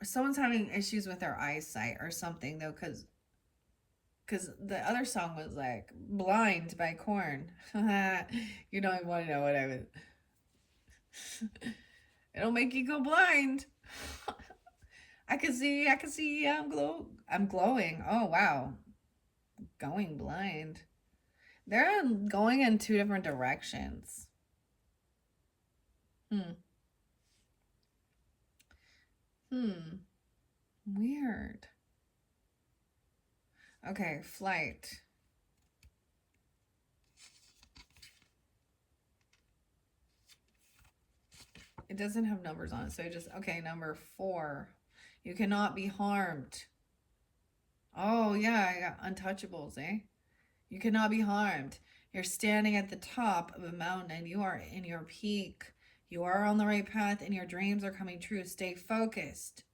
Someone's having issues with their eyesight or something, though, because the other song was like Blind by Korn. You don't even want to know what I was. It'll make you go blind. I can see, I'm glowing. Oh, wow. Going blind. They're going in two different directions. Weird. Okay, flight. It doesn't have numbers on it, so okay, number 4. You cannot be harmed. Oh, yeah, I got untouchables, eh? You cannot be harmed. You're standing at the top of a mountain and you are in your peak. You are on the right path and your dreams are coming true. Stay focused.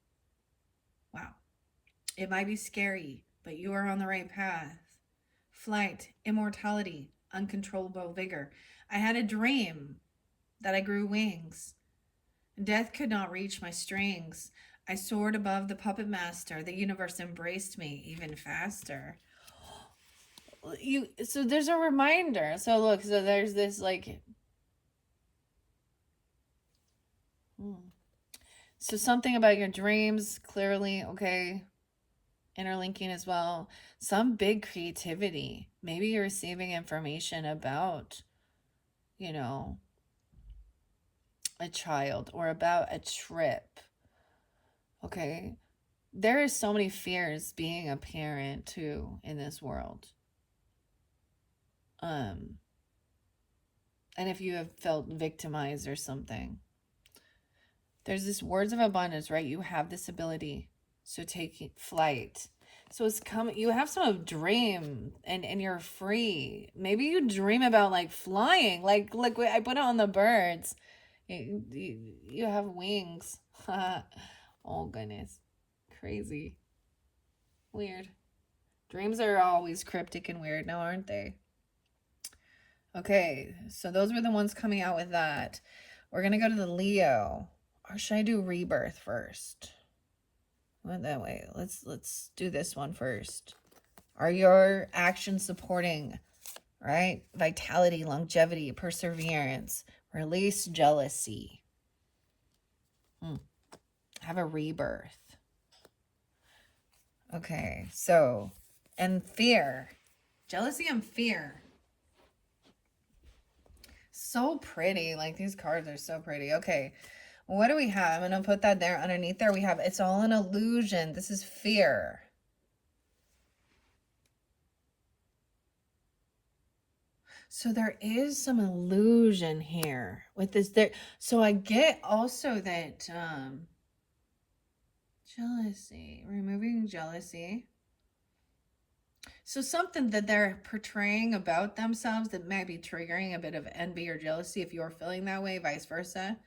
Wow. It might be scary, but you are on the right path. Flight, immortality, uncontrollable vigor. I had a dream that I grew wings. Death could not reach my strings. I soared above the puppet master. The universe embraced me even faster. So there's a reminder. So look, so there's this like so something about your dreams, clearly, okay. interlinking as well. Some big creativity. Maybe you're receiving information about, you know, a child or about a trip. Okay. There are so many fears being a parent too in this world. And if you have felt victimized or something, there's this words of abundance, right? You have this ability. So take flight. So it's coming, you have some dream and you're free. Maybe you dream about like flying, like I put it on the birds. You have wings. Oh goodness. Crazy. Weird. Dreams are always cryptic and weird now, aren't they? Okay, so those were the ones coming out with that. We're going to go to the Leo. Or should I do rebirth first? Went that way. Let's do this one first. Are your actions supporting, right? Vitality, longevity, perseverance, release jealousy. Have a rebirth. Okay, so, and fear. Jealousy and fear. So pretty. Like, these cards are so pretty. Okay, what do we have? I'm going to put that there. Underneath there, we have, it's all an illusion. This is fear. So there is some illusion here with this there. So I get also that jealousy, removing jealousy. So something that they're portraying about themselves that might be triggering a bit of envy or jealousy, if you're feeling that way, vice versa,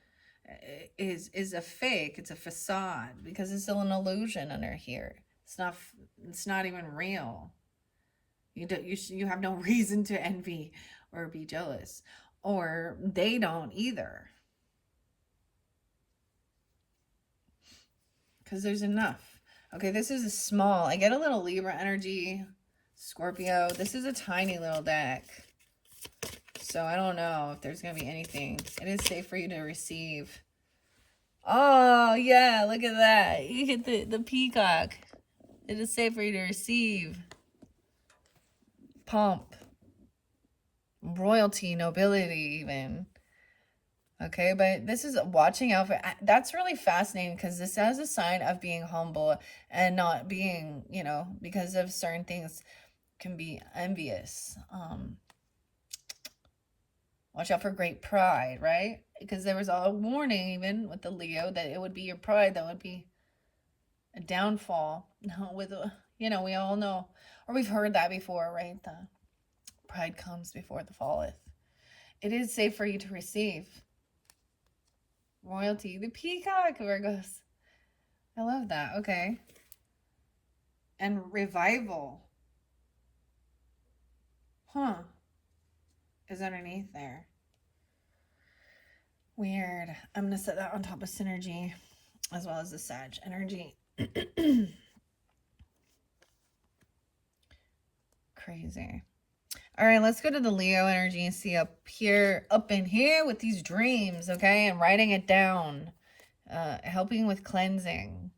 is a fake. It's a facade because it's still an illusion under here. It's not even real. You have no reason to envy or be jealous, or they don't either, because there's enough. Okay, this is a small, I get a little Libra energy, Scorpio. This is a tiny little deck, so I don't know if there's gonna be anything. It is safe for you to receive. Oh yeah, look at that. You hit the peacock. It is safe for you to receive. Pomp, royalty, nobility, even. Okay, but this is watching out for, that's really fascinating because this has a sign of being humble and not being, you know, because of certain things can be envious. Watch out for great pride, right? Because there was a warning even with the Leo that it would be your pride that would be a downfall. No, with, you know, we all know, or we've heard that before, right? The pride comes before the falleth. It is safe for you to receive. Royalty, the peacock, Virgos. I love that. Okay. And revival. Huh. Is underneath there. Weird. I'm going to set that on top of synergy as well as the Sag energy. Crazy. All right, let's go to the Leo energy and see up in here with these dreams, okay? And writing it down. Helping with cleansing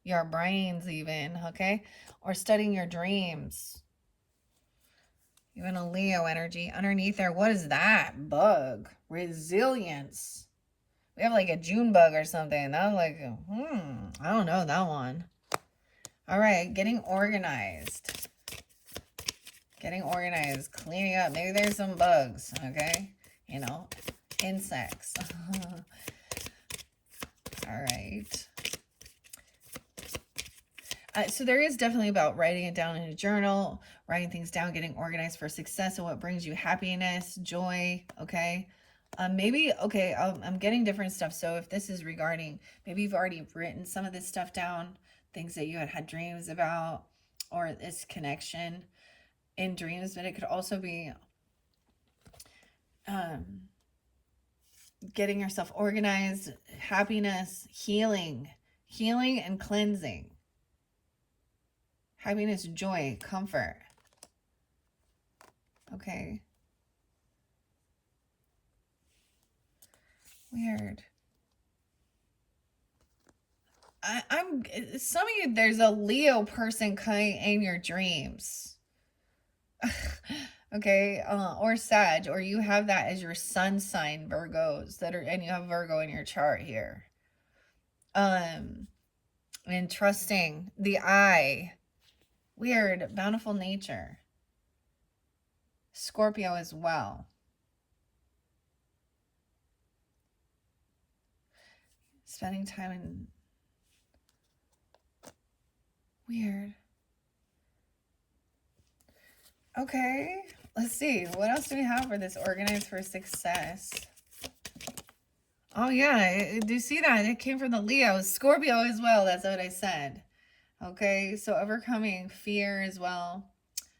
your brains even, okay? Or studying your dreams. Even a Leo energy. Underneath there, what is that? Bug. Resilience. We have like a June bug or something. That was like, I don't know that one. All right, getting organized. Getting organized, cleaning up. Maybe there's some bugs, okay? You know, insects. All right. So there is definitely about writing it down in a journal, writing things down, getting organized for success and what brings you happiness, joy, okay? Maybe, okay, I'm getting different stuff. So if this is regarding, maybe you've already written some of this stuff down, things that you had dreams about, or this connection in dreams, but it could also be getting yourself organized, happiness, healing and cleansing. Happiness, joy, comfort. Okay. Weird. I'm some of you, there's a Leo person coming in your dreams. Okay, or Sag, or you have that as your sun sign, Virgos that are, and you have Virgo in your chart here. And trusting the eye, weird, bountiful nature, Scorpio as well. Spending time in weird. Okay, let's see. What else do we have for this organized for success? Oh, yeah. Do you see that? It came from the Leo. Scorpio as well. That's what I said. Okay, so overcoming fear as well.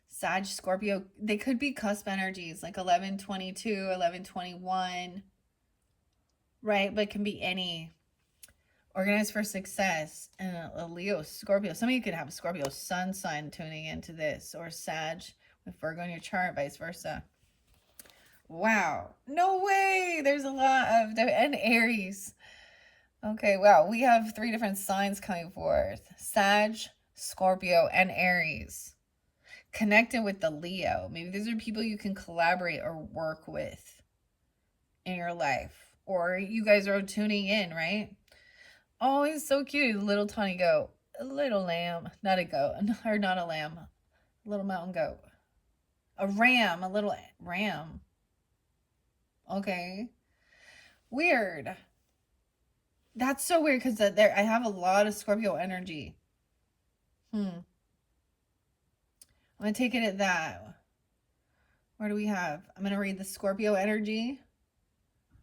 Sag, Scorpio, they could be cusp energies like 1122, 1121, right? But it can be any. Organized for success and a Leo, Scorpio. Some of you could have a Scorpio sun sign tuning into this, or Sag with Virgo in your chart, vice versa. Wow. No way. There's a lot of, and Aries. Okay, wow. We have 3 different signs coming forth. Sag, Scorpio, and Aries. Connected with the Leo. Maybe these are people you can collaborate or work with in your life. Or you guys are tuning in, right? Oh, he's so cute. Little tiny goat. A little lamb. Not a goat. Or not a lamb. A little mountain goat. A ram. A little ram. Okay. Weird. That's so weird because there I have a lot of Scorpio energy. I'm going to take it at that. Where do we have? I'm going to read the Scorpio energy.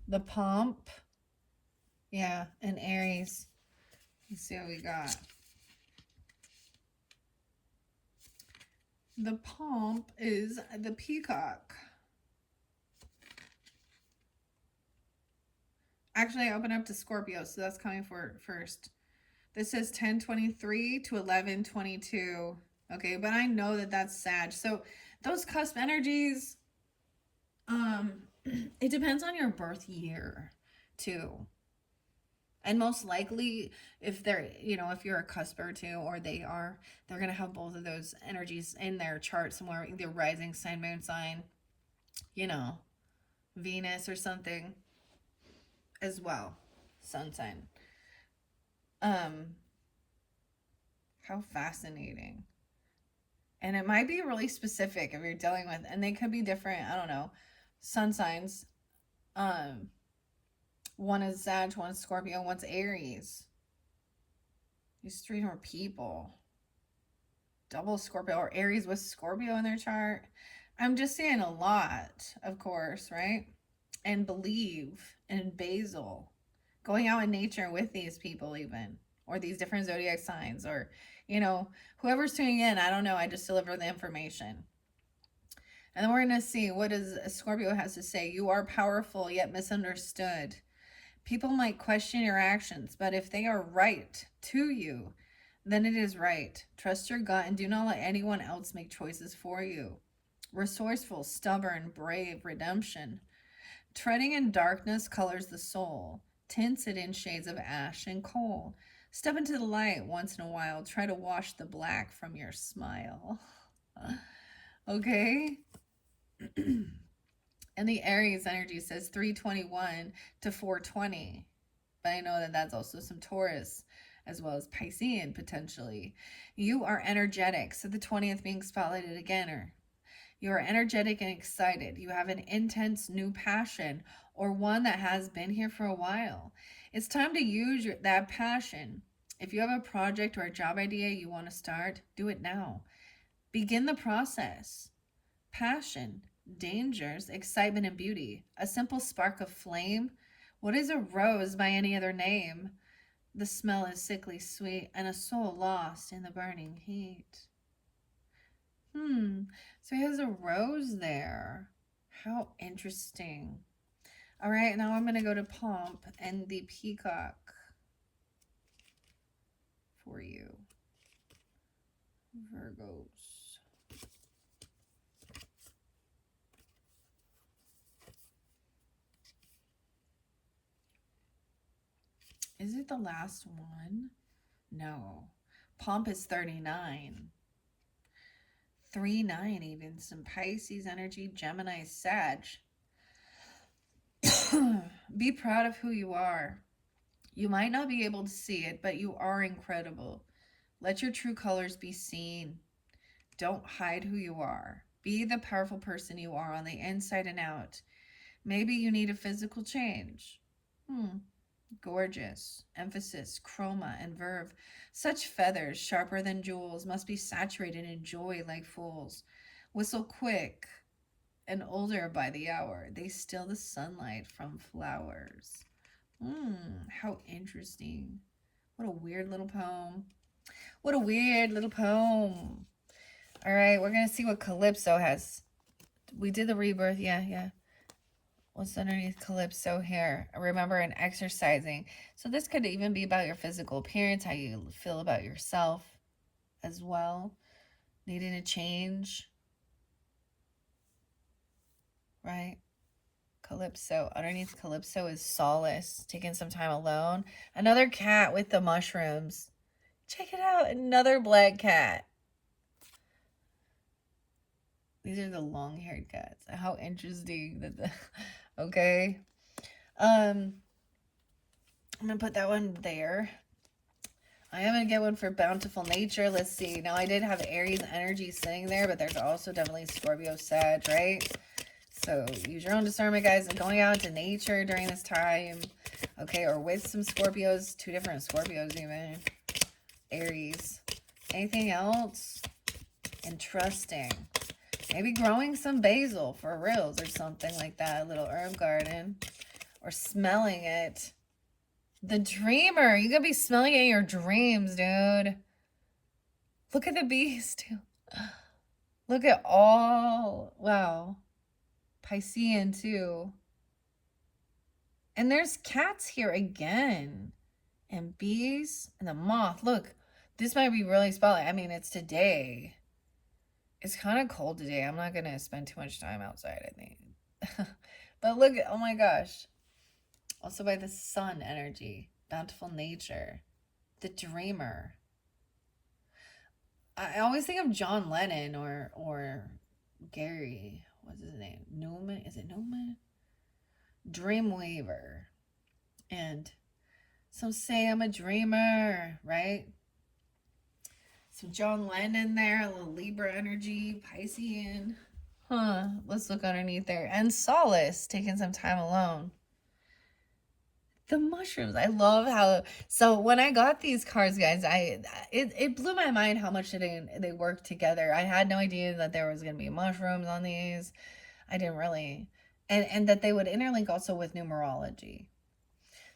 The pomp. Yeah, and Aries. Let's see what we got. The pomp is the peacock. Actually, I opened up to Scorpio, so that's coming for first. This says 1023 to 1122. Okay, but I know that that's Sag. So those cusp energies, it depends on your birth year too. And most likely, if they're, if you're a cusper too, or they're going to have both of those energies in their chart somewhere, either rising sign, moon sign, Venus or something as well, sun sign. How fascinating. And it might be really specific if you're dealing with, and they could be different, I don't know, sun signs. One is Sag, one is Scorpio, one's Aries. These 3 more people. Double Scorpio or Aries with Scorpio in their chart. I'm just saying a lot, of course, right? And believe in basil. Going out in nature with these people even. Or these different zodiac signs. Or, whoever's tuning in, I don't know. I just deliver the information. And then we're going to see what Scorpio has to say. You are powerful yet misunderstood. People might question your actions, but if they are right to you, then it is right. Trust your gut and do not let anyone else make choices for you. Resourceful, stubborn, brave, redemption. Treading in darkness colors the soul. Tints it in shades of ash and coal. Step into the light once in a while. Try to wash the black from your smile. Okay? And the Aries energy says 321 to 420. But I know that that's also some Taurus as well as Piscean potentially. You are energetic. So the 20th being spotlighted again. You are energetic and excited. You have an intense new passion or one that has been here for a while. It's time to use that passion. If you have a project or a job idea you want to start, do it now. Begin the process. Passion, dangers, excitement, and beauty. A simple spark of flame. What is a rose by any other name? The smell is sickly sweet, and a soul lost in the burning heat. So he has a rose there. How interesting. All right, now I'm going to go to Pomp and the Peacock for you. Virgos. Is it the last one? No. Pomp is 39. 3-9 even. Some Pisces energy. Gemini, Sag. Be proud of who you are. You might not be able to see it, but you are incredible. Let your true colors be seen. Don't hide who you are. Be the powerful person you are on the inside and out. Maybe you need a physical change. Gorgeous. Emphasis, chroma, and verve. Such feathers, sharper than jewels, must be saturated in joy like fools. Whistle quick and older by the hour. They steal the sunlight from flowers. How interesting. What a weird little poem. What a weird little poem. All right, we're going to see what Calypso has. We did the rebirth. Yeah. What's underneath Calypso here? Remember, and exercising. So this could even be about your physical appearance, how you feel about yourself as well. Needing a change. Right? Calypso. Underneath Calypso is Solace. Taking some time alone. Another cat with the mushrooms. Check it out. Another black cat. These are the long-haired cats. How interesting that the okay. I'm gonna put that one there. I am gonna get one for Bountiful Nature. Let's see. Now I did have Aries energy sitting there, but there's also definitely Scorpio, Sag, right? So use your own discernment, guys. And going out into nature during this time, okay, or with some Scorpios, 2 different Scorpios even. Aries. Anything else? Interesting. Maybe growing some basil for reals or something like that. A little herb garden. Or smelling it. The dreamer. You could be smelling it in your dreams, dude. Look at the bees, too. Look at all. Wow. Piscean, too. And there's cats here again. And bees. And the moth. Look. This might be really spotlight. I mean, it's today. It's kind of cold today. I'm not going to spend too much time outside, I think. But look, oh my gosh. Also by the sun energy. Bountiful Nature. The dreamer. I always think of John Lennon or Gary. What's his name? Newman? Is it Newman? Dreamweaver. And some say I'm a dreamer, right? Some John Lennon there, a little Libra energy, Piscean. Let's look underneath there. And Solace, taking some time alone. The mushrooms. I love how, so when I got these cards, guys, it blew my mind how much they work together. I had no idea that there was going to be mushrooms on these. I didn't really, and that they would interlink also with numerology.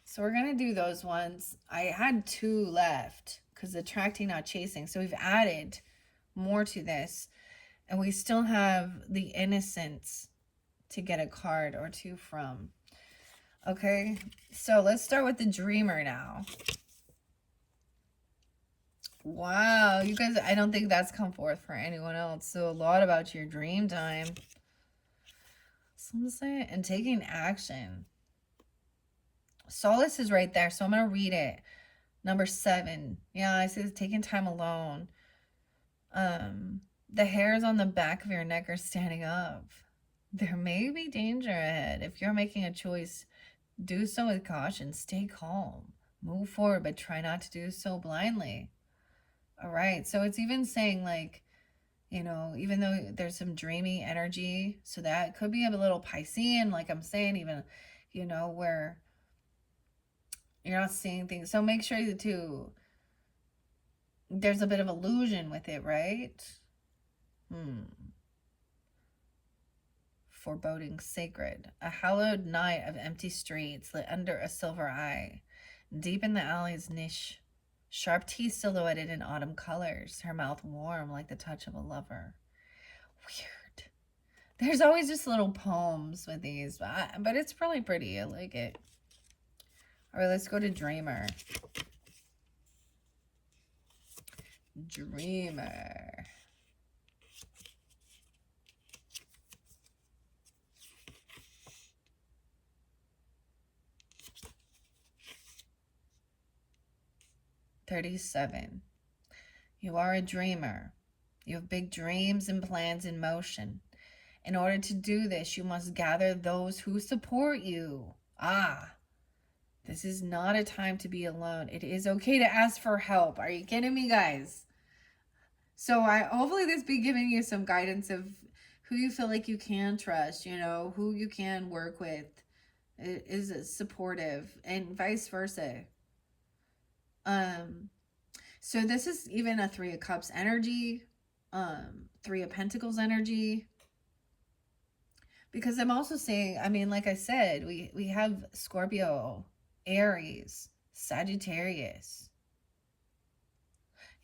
So we're going to do those ones. I had 2 left because attracting, not chasing. So we've added more to this, and we still have the innocence to get a card or 2 from. Okay, so let's start with the dreamer now. Wow, you guys, I don't think that's come forth for anyone else. So a lot about your dream time. Some say, and taking action. Solace is right there, so I'm going to read it. Number 7. Yeah, I see taking time alone. The hairs on the back of your neck are standing up. There may be danger ahead. If you're making a choice, do so with caution. Stay calm. Move forward, but try not to do so blindly. All right. So it's even saying, like, you know, even though there's some dreamy energy, so that could be a little Piscean, like I'm saying, even, you know, where you're not seeing things. So make sure there's a bit of illusion with it, right? Foreboding sacred. A hallowed night of empty streets lit under a silver eye. Deep in the alley's niche, sharp teeth silhouetted in autumn colors, her mouth warm like the touch of a lover. Weird. There's always just little poems with these, but it's really pretty. I like it. All right, let's go to Dreamer. Dreamer. 37. You are a dreamer. You have big dreams and plans in motion. In order to do this, you must gather those who support you. This is not a time to be alone. It is okay to ask for help. Are you kidding me, guys? So hopefully this be giving you some guidance of who you feel like you can trust, who you can work with, is supportive, and vice versa. So this is even a 3 of Cups energy, 3 of Pentacles energy. Because I'm also saying, like I said, we have Scorpio, Aries, Sagittarius.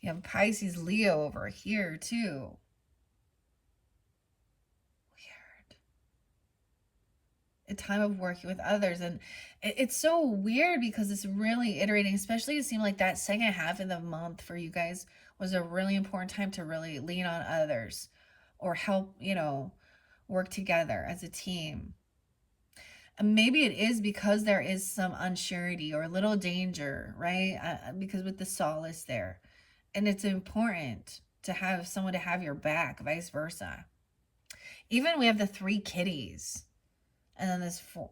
You have Pisces, Leo over here too. Weird. A time of working with others. And it's so weird because it's really iterating, especially it seemed like that second half of the month for you guys was a really important time to really lean on others or help, work together as a team. And maybe it is because there is some unsurety or a little danger, right? Because with the solace there. And it's important to have someone to have your back, vice versa. Even we have the 3 kitties. And then this 4.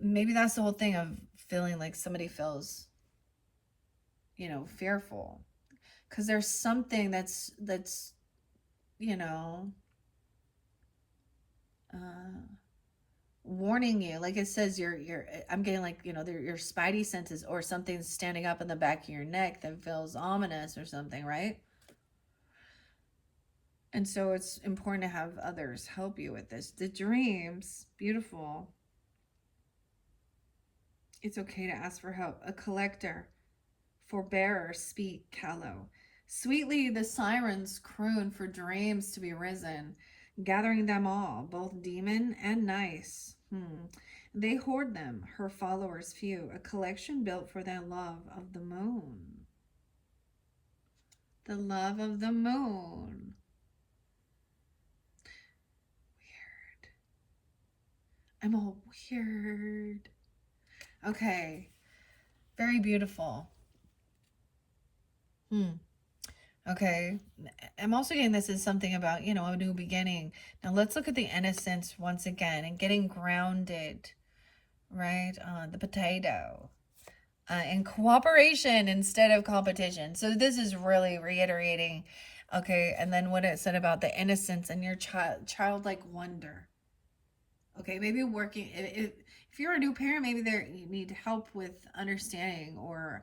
Maybe that's the whole thing of feeling like somebody feels, fearful. Because there's something that's warning you. Like it says, I'm getting like, your spidey senses or something's standing up in the back of your neck that feels ominous or something, right? And so it's important to have others help you with this. The dreams, beautiful. It's okay to ask for help. A collector, forbearer, speak, callow. Sweetly the sirens croon for dreams to be risen, gathering them all, both demon and nice. They hoard them, her followers few, a collection built for their love of the moon. The love of the moon. Weird. I'm all weird. Okay. Very beautiful. Okay. I'm also getting this is something about, a new beginning. Now let's look at the innocence once again and getting grounded, right? The potato. And cooperation instead of competition. So this is really reiterating, okay? And then what it said about the innocence and your childlike wonder. Okay, maybe working, if you're a new parent, maybe you need help with understanding or,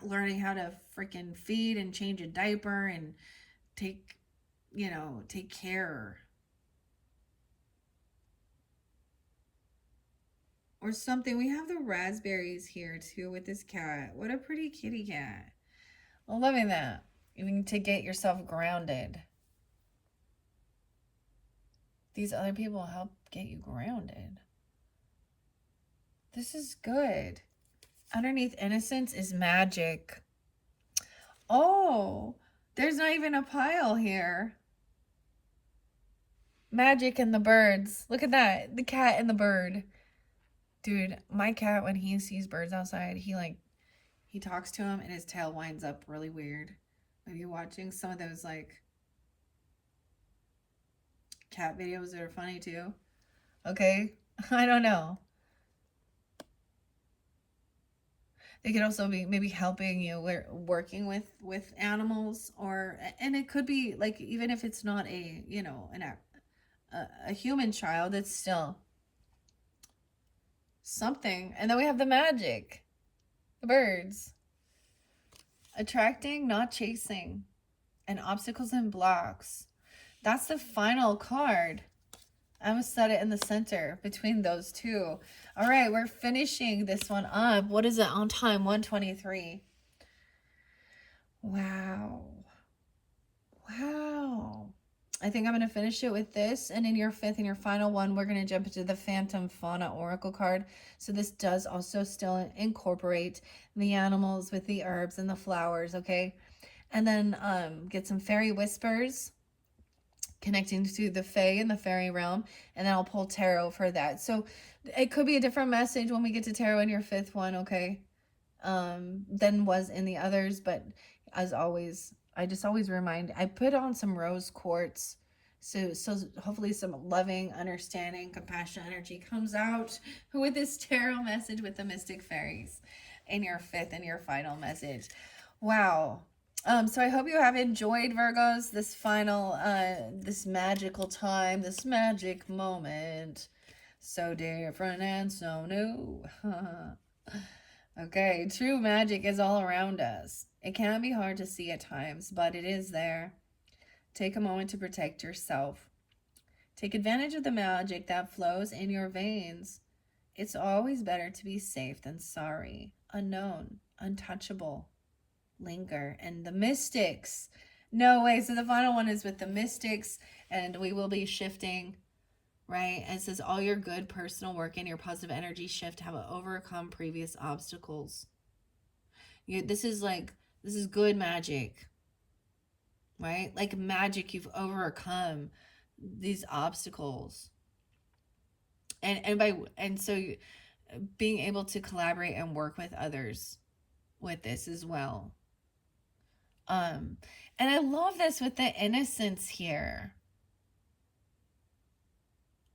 learning how to freaking feed and change a diaper and take care. Or something. We have the raspberries here too with this cat. What a pretty kitty cat. I'm loving that. You need to get yourself grounded. These other people help get you grounded. This is good. Underneath innocence is magic. Oh, there's not even a pile here. Magic and the birds. Look at that. The cat and the bird. Dude, my cat, when he sees birds outside, he talks to him and his tail winds up really weird. Are you watching some of those cat videos that are funny too? Okay. I don't know. They could also be maybe helping you working with animals, and it could be like, even if it's not a human child, it's still something. And then we have the magic, the birds. Attracting, not chasing, and obstacles and blocks. That's the final card. I'm going to set it in the center between those two. All right, we're finishing this one up. What is it on time? 1:23. Wow. I think I'm going to finish it with this. And in your 5th and your final one, we're going to jump into the Phantom Fauna Oracle card. So this does also still incorporate the animals with the herbs and the flowers, okay? And then get some fairy whispers, connecting to the fae and the fairy realm, and then I'll pull tarot for that. So it could be a different message when we get to tarot in your 5th one, okay? than was in the others. But as always, I just always remind, I put on some rose quartz. So hopefully some loving, understanding, compassionate energy comes out with this tarot message with the Mystic Fairies in your fifth and your final message. Wow. So I hope you have enjoyed, Virgos, this final, this magical time, this magic moment. So different and so new. Okay, true magic is all around us. It can be hard to see at times, but it is there. Take a moment to protect yourself. Take advantage of the magic that flows in your veins. It's always better to be safe than sorry, unknown, untouchable. Linger. And the mystics. No way. So the final one is with the mystics, and we will be shifting, right? And it says all your good personal work and your positive energy shift have overcome previous obstacles. This is good magic, right? Like magic, you've overcome these obstacles. And so being able to collaborate and work with others with this as well. And I love this with the innocence here.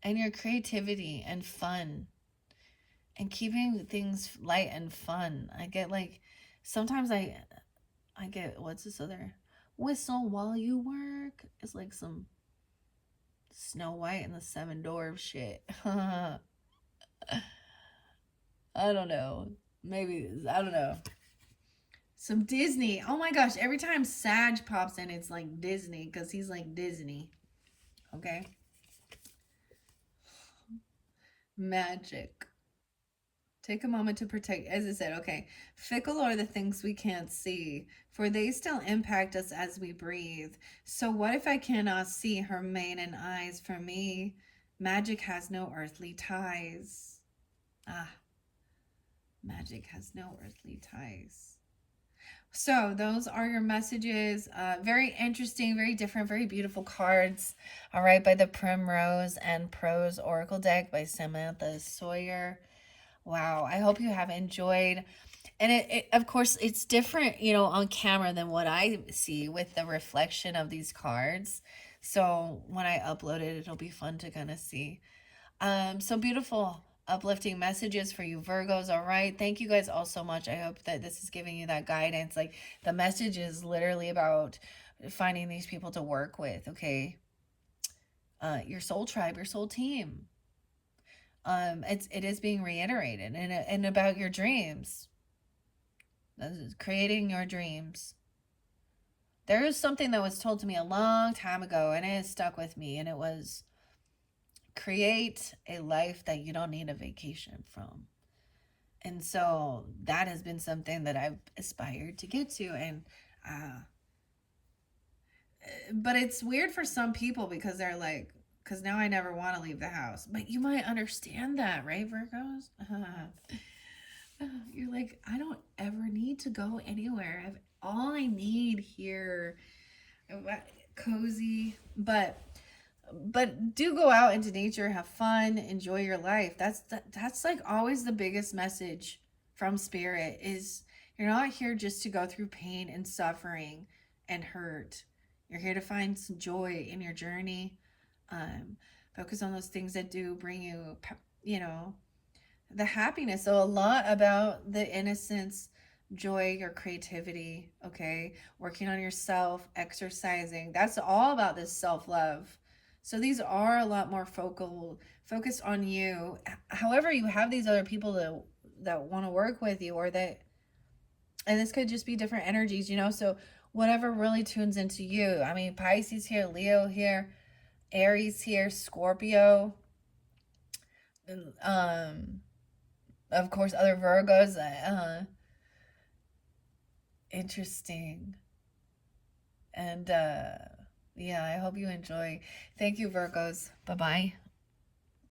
And your creativity and fun. And keeping things light and fun. I get sometimes I get, what's this other? Whistle while you work. It's like some Snow White and the Seven Dwarfs shit. I don't know. Maybe, I don't know. Some Disney. Oh my gosh, every time Sag pops in, it's like Disney, because he's like Disney. Okay? Magic. Take a moment to protect, as I said, okay. Fickle are the things we can't see, for they still impact us as we breathe. So what if I cannot see her mane and eyes? For me, magic has no earthly ties. Ah, magic has no earthly ties. So those are your messages. Very interesting, very different, very beautiful cards. All right, by the Primrose and Prose Oracle deck by Samantha Sawyer. Wow, I hope you have enjoyed. And it of course, it's different, on camera than what I see with the reflection of these cards. So when I upload it, it'll be fun to kind of see. So beautiful, uplifting messages for you Virgos. All right, thank you guys all so much. I hope that this is giving you that guidance. Like, the message is literally about finding these people to work with. Okay, your soul tribe, your soul team. It is being reiterated, and about your dreams. Creating your dreams. There is something that was told to me a long time ago, and it has stuck with me, and it was, create a life that you don't need a vacation from. And so that has been something that I've aspired to get to. And but it's weird for some people, because they're like, because now I never want to leave the house. But you might understand that, right, Virgos? You're like, I don't ever need to go anywhere. I have all I need here. Cozy. But do go out into nature, have fun, enjoy your life. That's like always the biggest message from Spirit, is you're not here just to go through pain and suffering and hurt. You're here to find some joy in your journey. Focus on those things that do bring you, the happiness. So a lot about the innocence, joy, your creativity, okay? Working on yourself, exercising. That's all about this self-love. So these are a lot more focused on you. However, you have these other people that want to work with you, and this could just be different energies, so whatever really tunes into you. I mean, Pisces here, Leo here, Aries here, Scorpio, of course, other Virgos. Interesting. And yeah, I hope you enjoy. Thank you, Virgos. Bye-bye.